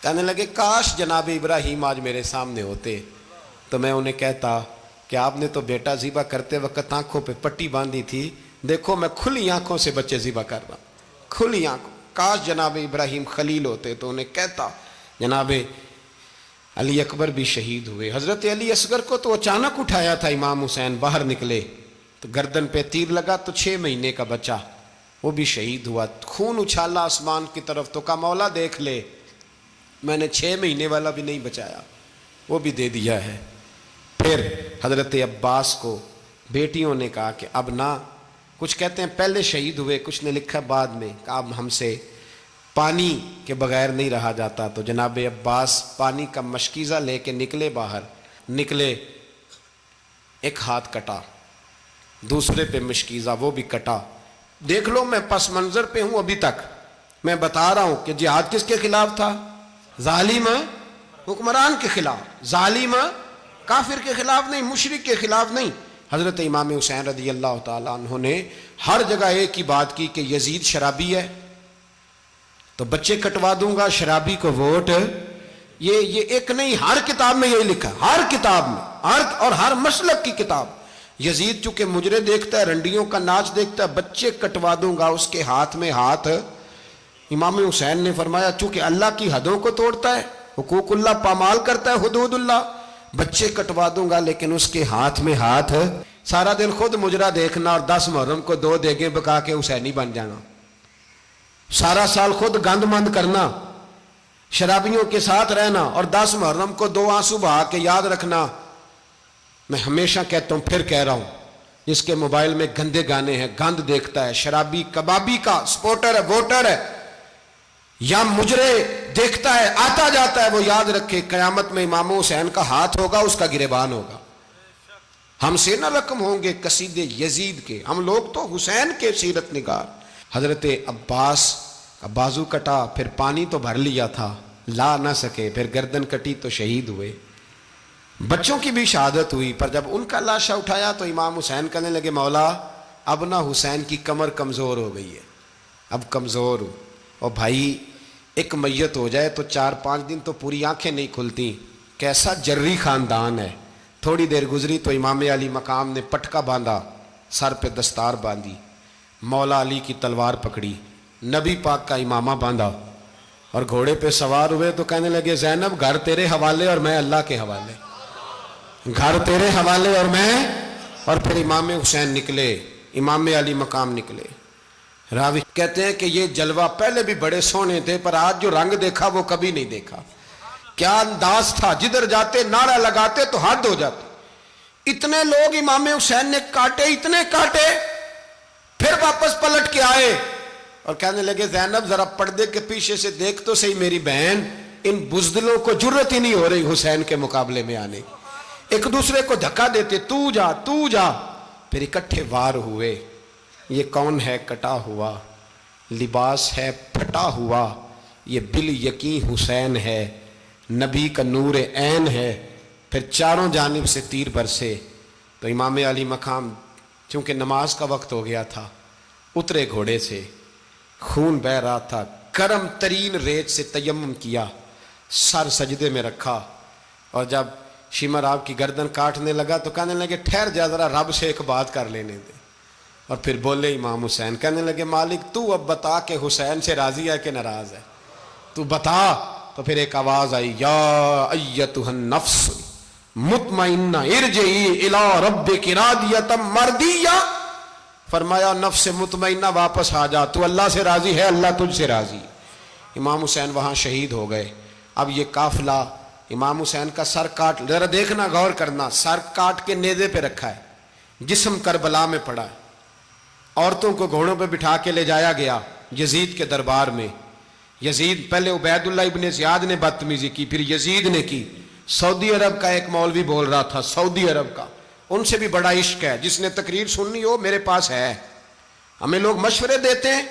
کہنے لگے کاش جناب ابراہیم آج میرے سامنے ہوتے تو میں انہیں کہتا کہ آپ نے تو بیٹا ذبح کرتے وقت آنکھوں پہ پٹی باندھی تھی، دیکھو میں کھلی آنکھوں سے بچے ذبح کر رہا ہوں، کھلی آنکھوں، کاش جناب ابراہیم خلیل ہوتے تو انہیں کہتا۔ جناب علی اکبر بھی شہید ہوئے۔ حضرت علی اصغر کو تو اچانک اٹھایا تھا امام حسین، باہر نکلے تو گردن پہ تیر لگا تو 6 مہینے کا بچہ وہ بھی شہید ہوا، خون اچھالا آسمان کی طرف تو کہا مولا دیکھ لے میں نے 6 مہینے والا بھی نہیں بچایا، وہ بھی دے دیا ہے۔ پھر حضرت عباس کو بیٹیوں نے کہا کہ اب نہ، کچھ کہتے ہیں پہلے شہید ہوئے، کچھ نے لکھا بعد میں، کہ اب ہم سے پانی کے بغیر نہیں رہا جاتا، تو جناب عباس پانی کا مشکیزہ لے کے نکلے، باہر نکلے، ایک ہاتھ کٹا، دوسرے پہ مشکیزہ وہ بھی کٹا۔ دیکھ لو میں پس منظر پہ ہوں ابھی تک، میں بتا رہا ہوں کہ جہاد کس کے خلاف تھا؟ ظالم حکمران کے خلاف، ظالم کافر کے خلاف نہیں، مشرک کے خلاف نہیں۔ حضرت امام حسین رضی اللہ تعالیٰ عنہ نے ہر جگہ ایک ہی بات کی کہ یزید شرابی ہے تو بچے کٹوا دوں گا، شرابی کو ووٹ۔ یہ ایک نہیں، ہر کتاب میں یہی لکھا، ہر کتاب میں، اور ہر مسلک کی کتاب۔ یزید چونکہ مجرے دیکھتا ہے، رنڈیوں کا ناچ دیکھتا ہے، بچے کٹوا دوں گا، اس کے ہاتھ میں ہاتھ۔ امام حسین نے فرمایا چونکہ اللہ کی حدوں کو توڑتا ہے، حقوق اللہ پامال کرتا ہے، حدود اللہ، بچے کٹوا دوں گا لیکن اس کے ہاتھ میں ہاتھ۔ سارا دن خود مجرا دیکھنا اور 10 محرم کو 2 دیگیں پکا کے حسینی بن جانا، سارا سال خود گند مند کرنا، شرابیوں کے ساتھ رہنا، اور 10 محرم کو 2 آنسو بہا کے یاد رکھنا۔ میں ہمیشہ کہتا ہوں، پھر کہہ رہا ہوں، جس کے موبائل میں گندے گانے ہیں، گند دیکھتا ہے، شرابی کبابی کا سپورٹر ہے، ووٹر ہے، یا مجرے دیکھتا ہے، آتا جاتا ہے، وہ یاد رکھے قیامت میں امام حسین کا ہاتھ ہوگا، اس کا گریبان ہوگا۔ ہم سے نہ رقم ہوں گے قصید یزید کے، ہم لوگ تو حسین کے سیرت نگار۔ حضرت عباس کا بازو کٹا، پھر پانی تو بھر لیا تھا، لا نہ سکے، پھر گردن کٹی تو شہید ہوئے۔ بچوں کی بھی شہادت ہوئی، پر جب ان کا لاشا اٹھایا تو امام حسین کہنے لگے مولا اب نہ حسین کی کمر کمزور ہو گئی ہے، اب کمزور ہوں، اور بھائی ایک میت ہو جائے تو 4-5 دن تو پوری آنکھیں نہیں کھلتی، کیسا جری خاندان ہے۔ تھوڑی دیر گزری تو امام علی مقام نے پٹکا باندھا، سر پہ دستار باندھی، مولا علی کی تلوار پکڑی، نبی پاک کا امامہ باندھا اور گھوڑے پہ سوار ہوئے تو کہنے لگے زینب گھر تیرے حوالے اور میں اللہ کے حوالے، گھر تیرے حوالے اور میں، اور پھر امام حسین نکلے، امام علی مقام نکلے۔ راوی کہتے ہیں کہ یہ جلوہ پہلے بھی بڑے سونے تھے، پر آج جو رنگ دیکھا وہ کبھی نہیں دیکھا۔ کیا انداز تھا، جدھر جاتے نعرہ لگاتے تو حد ہو جاتے۔ اتنے لوگ امام حسین نے کاٹے، اتنے کاٹے، پھر واپس پلٹ کے آئے اور کہنے لگے زینب ذرا پردے کے پیچھے سے دیکھ تو صحیح میری بہن، ان بزدلوں کو جرت ہی نہیں ہو رہی حسین کے مقابلے میں آنے، ایک دوسرے کو دھکا دیتے، تو جا تو جا، پھر اکٹھے وار ہوئے۔ یہ کون ہے کٹا ہوا، لباس ہے پھٹا ہوا، یہ بال یقین حسین ہے، نبی کا نور عین ہے۔ پھر چاروں جانب سے تیر برسے تو امام علی مقام چونکہ نماز کا وقت ہو گیا تھا، اترے گھوڑے سے، خون بہ رہا تھا، گرم ترین ریت سے تیمم کیا، سر سجدے میں رکھا، اور جب شمر آپ کی گردن کاٹنے لگا تو کہنے لگے ٹھہر جا ذرا رب سے ایک بات کر لینے دے، اور پھر بولے امام حسین، کہنے لگے مالک تو اب بتا کہ حسین سے راضی ہے کہ ناراض ہے، تو بتا۔ تو پھر ایک آواز آئی، یا ایتھا النفس مطمئنہ ارجعی الی ربک راضیۃ مرضیہ، فرمایا نفس مطمئنہ واپس آ جا، تو اللہ سے راضی ہے، اللہ تجھ سے راضی۔ امام حسین وہاں شہید ہو گئے۔ اب یہ قافلہ امام حسین کا سر کاٹ، ذرا دیکھنا غور کرنا، سر کاٹ کے نیزے پہ رکھا ہے، جسم کربلا میں پڑا ہے، عورتوں کو گھوڑوں پہ بٹھا کے لے جایا گیا یزید کے دربار میں۔ یزید پہلے عبید اللہ ابن زیاد نے بدتمیزی کی، پھر یزید نے کی۔ سعودی عرب کا ایک مولوی بول رہا تھا، سعودی عرب کا، ان سے بھی بڑا عشق ہے، جس نے تقریر سننی ہو میرے پاس ہے۔ ہمیں لوگ مشورے دیتے ہیں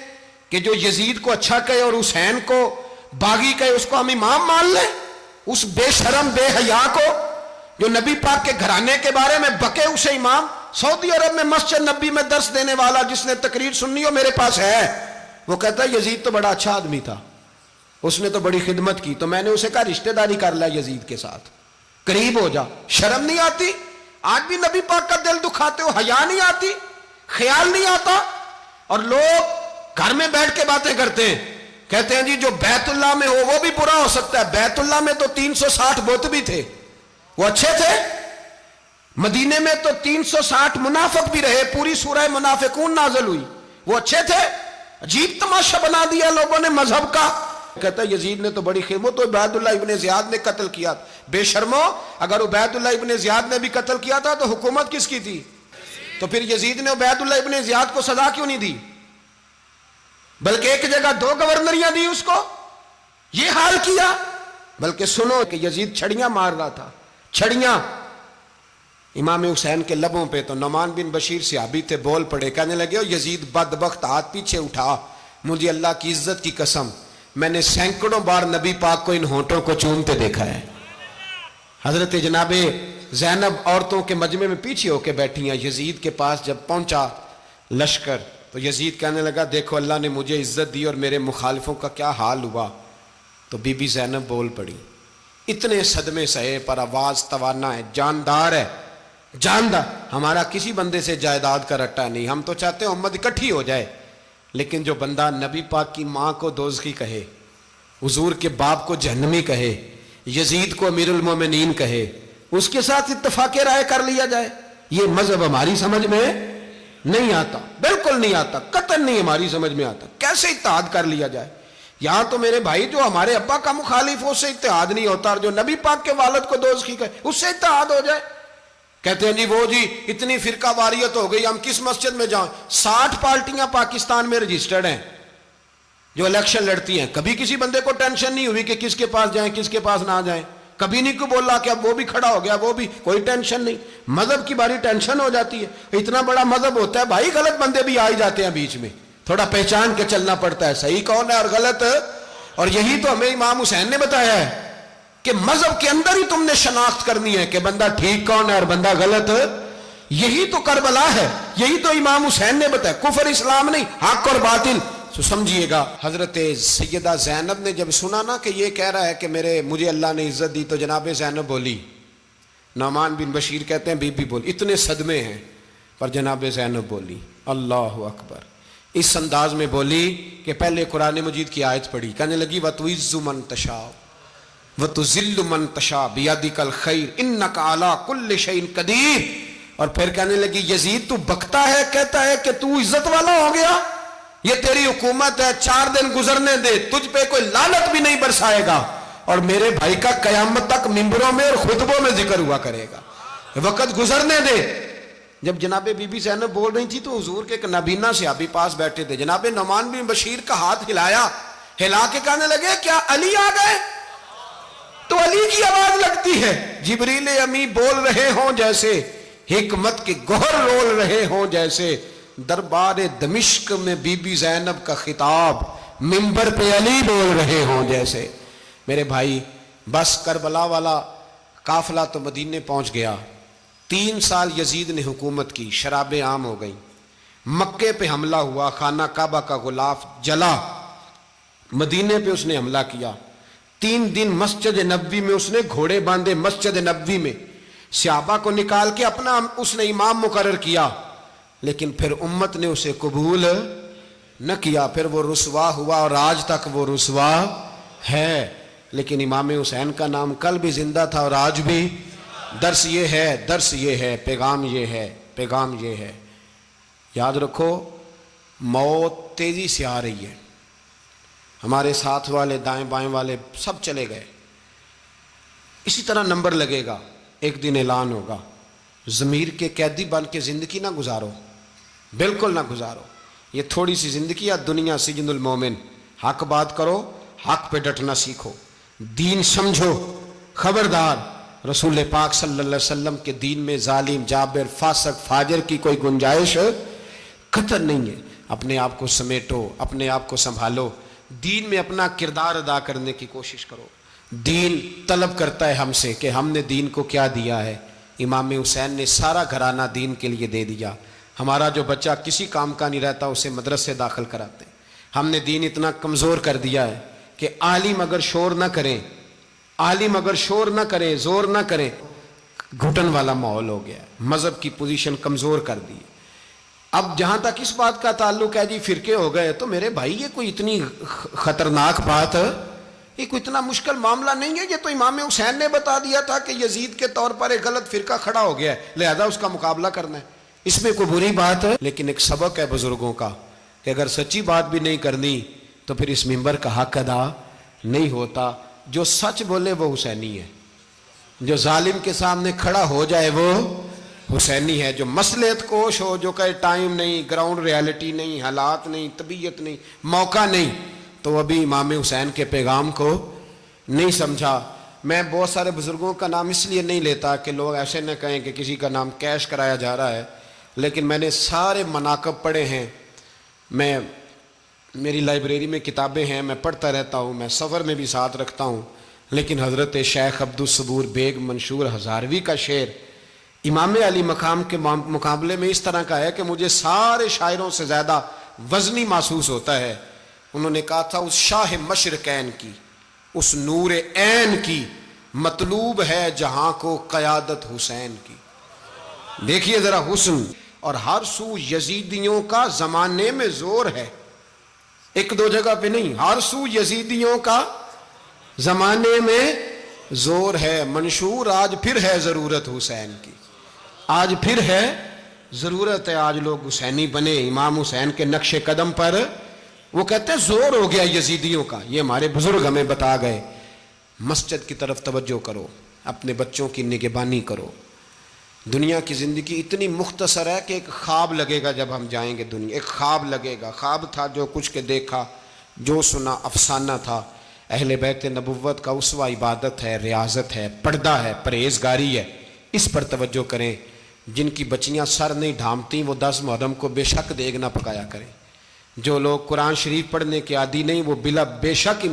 کہ جو یزید کو اچھا کہے اور حسین کو باغی کہے اس کو ہم امام مان لیں، اس بے شرم بے حیا کو جو نبی پاک کے گھرانے کے بارے میں بکے اسے امام۔ سعودی عرب میں مسجد نبی میں درس دینے والا جس نے تقریر سننی ہو میرے پاس ہے، وہ کہتا ہے یزید تو بڑا اچھا آدمی تھا، اس نے تو بڑی خدمت کی، تو میں نے اسے کہا رشتہ داری کر لیا یزید کے ساتھ، قریب ہو جا۔ شرم نہیں آتی؟ آج بھی نبی پاک کا دل دکھاتے ہو، حیا نہیں آتی، خیال نہیں آتا؟ اور لوگ گھر میں بیٹھ کے باتیں کرتے ہیں، کہتے ہیں جی جو بیت اللہ میں ہو وہ بھی برا ہو سکتا ہے۔ بیت اللہ میں تو 360 بت بھی تھے، وہ اچھے تھے۔ مدینے میں تو 360 منافق بھی رہے، پوری سورہ منافقون نازل ہوئی، وہ اچھے تھے۔ عجیب تماشا بنا دیا لوگوں نے مذہب کا۔ کہتا ہے یزید نے تو بڑی خدمت، تو عبید اللہ ابن زیاد نے قتل کیا۔ بے شرمو، اگر عبید اللہ ابن زیاد نے بھی قتل کیا تھا تو حکومت کس کی تھی؟ تو پھر یزید نے عبید اللہ ابن زیاد کو سزا کیوں نہیں دی، بلکہ ایک جگہ 2 گورنریاں دی اس کو؟ یہ حال کیا۔ بلکہ سنو کہ یزید چھڑیاں مار رہا تھا، چھڑیاں امام حسین کے لبوں پہ، تو نعمان بن بشیر صحابی تھے، بول پڑے، کہنے لگے او یزید بدبخت، ہاتھ پیچھے اٹھا، مجھے اللہ کی عزت کی قسم میں نے سینکڑوں بار نبی پاک کو ان ہونٹوں کو چومتے دیکھا ہے۔ حضرت جناب زینب عورتوں کے مجمع میں پیچھے ہو کے بیٹھی ہیں۔ یزید کے پاس جب پہنچا لشکر تو یزید کہنے لگا دیکھو اللہ نے مجھے عزت دی اور میرے مخالفوں کا کیا حال ہوا۔ تو بی بی زینب بول پڑی، اتنے صدمے سہے پر آواز توانا ہے، جاندار ہے، جاندار۔ ہمارا کسی بندے سے جائیداد کا رٹا نہیں، ہم تو چاہتے ہیں امت اکٹھی ہو جائے، لیکن جو بندہ نبی پاک کی ماں کو دوزخی کہے، حضور کے باپ کو جہنمی کہے، یزید کو امیر المومنین کہے، اس کے ساتھ اتفاق رائے کر لیا جائے، یہ مذہب ہماری سمجھ میں نہیں آتا، بالکل نہیں آتا، قطعاً نہیں ہماری سمجھ میں آتا۔ کیسے اتحاد کر لیا جائے؟ یہاں تو میرے بھائی جو ہمارے ابا کا مخالف ہو اس سے اتحاد نہیں ہوتا، اور جو نبی پاک کے والد کو دوزخی کہے اس سے اتحاد ہو جائے۔ کہتے ہیں جی وہ جی اتنی فرقہ واریت ہو گئی، ہم کس مسجد میں جائیں؟ 60 پارٹیاں پاکستان میں رجسٹرڈ ہیں جو الیکشن لڑتی ہیں. کبھی کسی بندے کو ٹینشن نہیں ہوئی کہ کس کے پاس جائیں کس کے پاس نہ جائیں. کبھی نہیں کو بولا کہ اب وہ بھی کھڑا ہو گیا وہ بھی، کوئی ٹینشن نہیں. مذہب کی باری ٹینشن ہو جاتی ہے. اتنا بڑا مذہب ہوتا ہے بھائی، غلط بندے بھی آ ہی جاتے ہیں بیچ میں، تھوڑا پہچان کے چلنا پڑتا ہے صحیح کون ہے اور غلط. اور یہی تو ہمیں امام حسین نے بتایا ہے کہ مذہب کے اندر ہی تم نے شناخت کرنی ہے کہ بندہ ٹھیک کون ہے اور بندہ غلط. یہی تو کربلا ہے، یہی تو امام حسین نے بتایا. کفر اسلام نہیں، حق اور باطل. تو سمجھیے گا، حضرت سیدہ زینب نے جب سنا نا کہ یہ کہہ رہا ہے کہ مجھے اللہ نے عزت دی، تو جناب زینب بولی. نعمان بن بشیر کہتے ہیں بی بی بولی. اتنے صدمے ہیں پر جناب زینب بولی اللہ اکبر. اس انداز میں بولی کہ پہلے قرآن مجید کی آیت پڑھی، کہنے لگی وَتُعِزُّ مَن تَشَاءُ وَتُذِلُّ مَن تَشَاءُ بِيَدِكَ الْخَيْرُ إِنَّكَ عَلَىٰ كُلِّ شَيْءٍ قَدِيرٌ. اور پھر کہنے لگی یزید تو بکتا ہے، کہتا ہے کہ تو عزت والا ہو گیا، یہ تیری حکومت ہے، 4 دن گزرنے دے، تجھ پہ کوئی لعنت بھی نہیں برسائے گا، اور میرے بھائی کا قیامت تک ممبروں میں اور خطبوں میں ذکر ہوا کرے گا، وقت گزرنے دے. جب جناب بی بی زینب بول رہی تھی تو حضور کے ایک نابینا صحابی پاس بیٹھے تھے. جناب نعمان بن بشیر کا ہاتھ ہلایا، ہلا کے کہنے لگے کیا علی آ گئے؟ تو علی کی آواز لگتی ہے. جبریل امی بول رہے ہوں جیسے، حکمت کے گوہر رول رہے ہوں جیسے، دربار دمشق میں بی بی زینب کا خطاب، منبر پہ علی بول رہے ہوں جیسے. میرے بھائی بس کربلا والا قافلہ تو مدینے پہنچ گیا. 3 سال یزید نے حکومت کی، شرابیں عام ہو گئیں، مکے پہ حملہ ہوا، خانہ کعبہ کا غلاف جلا، مدینے پہ اس نے حملہ کیا. 3 دن مسجد نبوی میں اس نے گھوڑے باندھے، مسجد نبوی میں صحابہ کو نکال کے اپنا اس نے امام مقرر کیا. لیکن پھر امت نے اسے قبول نہ کیا، پھر وہ رسوا ہوا اور آج تک وہ رسوا ہے. لیکن امام حسین کا نام کل بھی زندہ تھا اور آج بھی. درس یہ ہے، پیغام یہ ہے، پیغام یہ ہے. یاد رکھو موت تیزی سے آ رہی ہے. ہمارے ساتھ والے دائیں بائیں والے سب چلے گئے، اسی طرح نمبر لگے گا، ایک دن اعلان ہوگا. ضمیر کے قیدی بن کے زندگی نہ گزارو، بالکل نہ گزارو. یہ تھوڑی سی زندگی ہے، دنیا سجن المومن. حق بات کرو، حق پہ ڈٹنا سیکھو، دین سمجھو. خبردار رسول پاک صلی اللہ علیہ وسلم کے دین میں ظالم، جابر، فاسق، فاجر کی کوئی گنجائش قطر نہیں ہے. اپنے آپ کو سمیٹو، اپنے آپ کو سنبھالو، دین میں اپنا کردار ادا کرنے کی کوشش کرو. دین طلب کرتا ہے ہم سے کہ ہم نے دین کو کیا دیا ہے. امام حسین نے سارا گھرانہ دین کے لیے دے دیا. ہمارا جو بچہ کسی کام کا نہیں رہتا اسے مدرسے داخل کراتے. ہم نے دین اتنا کمزور کر دیا ہے کہ عالم اگر شور نہ کریں، عالم اگر شور نہ کریں، زور نہ کریں، گھٹن والا ماحول ہو گیا. مذہب کی پوزیشن کمزور کر دی. اب جہاں تک اس بات کا تعلق ہے جی فرقے ہو گئے، تو میرے بھائی یہ کوئی اتنی خطرناک بات ہے، یہ کوئی اتنا مشکل معاملہ نہیں ہے. یہ تو امام حسین نے بتا دیا تھا کہ یزید کے طور پر ایک غلط فرقہ کھڑا ہو گیا ہے، لہذا اس کا مقابلہ کرنا ہے. اس میں کوئی بری بات ہے، لیکن ایک سبق ہے بزرگوں کا کہ اگر سچی بات بھی نہیں کرنی تو پھر اس منبر کا حق ادا نہیں ہوتا. جو سچ بولے وہ حسینی ہے، جو ظالم کے سامنے کھڑا ہو جائے وہ حسینی ہے. جو مصلحت کوش ہو، جو کہے ٹائم نہیں، گراؤنڈ ریالٹی نہیں، حالات نہیں، طبیعت نہیں، موقع نہیں، تو ابھی امام حسین کے پیغام کو نہیں سمجھا. میں بہت سارے بزرگوں کا نام اس لیے نہیں لیتا کہ لوگ ایسے نہ کہیں کہ کسی کا نام کیش کرایا جا رہا ہے، لیکن میں نے سارے مناقب پڑھے ہیں. میری لائبریری میں کتابیں ہیں، میں پڑھتا رہتا ہوں، میں سفر میں بھی ساتھ رکھتا ہوں. لیکن حضرت شیخ عبدالصبور بیگ منشور ہزاروی کا شعر امام علی مقام کے مقابلے میں اس طرح کا ہے کہ مجھے سارے شاعروں سے زیادہ وزنی محسوس ہوتا ہے. انہوں نے کہا تھا اس شاہ مشرقین کی، اس نور عین کی مطلوب ہے جہاں کو قیادت حسین کی. دیکھیے ذرا حسن. اور ہر سو یزیدیوں کا زمانے میں زور ہے، ایک دو جگہ پہ نہیں، ہر سو یزیدیوں کا زمانے میں زور ہے. منشور آج پھر ہے ضرورت حسین کی، آج پھر ہے ضرورت ہے. آج لوگ حسینی بنے، امام حسین کے نقش قدم پر. وہ کہتے ہیں زور ہو گیا یزیدیوں کا. یہ ہمارے بزرگ ہمیں بتا گئے. مسجد کی طرف توجہ کرو، اپنے بچوں کی نگہبانی کرو. دنیا کی زندگی اتنی مختصر ہے کہ ایک خواب لگے گا جب ہم جائیں گے دنیا، ایک خواب لگے گا، خواب تھا جو کچھ کے دیکھا، جو سنا افسانہ تھا۔ اہل بیت نبوت کا اسوہ عبادت ہے، ریاضت ہے، پردہ ہے، پرہیزگاری ہے، اس پر توجہ کریں۔ جن کی بچیاں سر نہیں ڈھانپتیں وہ 10 محرم کو بے شک دیگ نہ پکایا کریں۔ جو لوگ قرآن شریف پڑھنے کے عادی نہیں وہ بے شک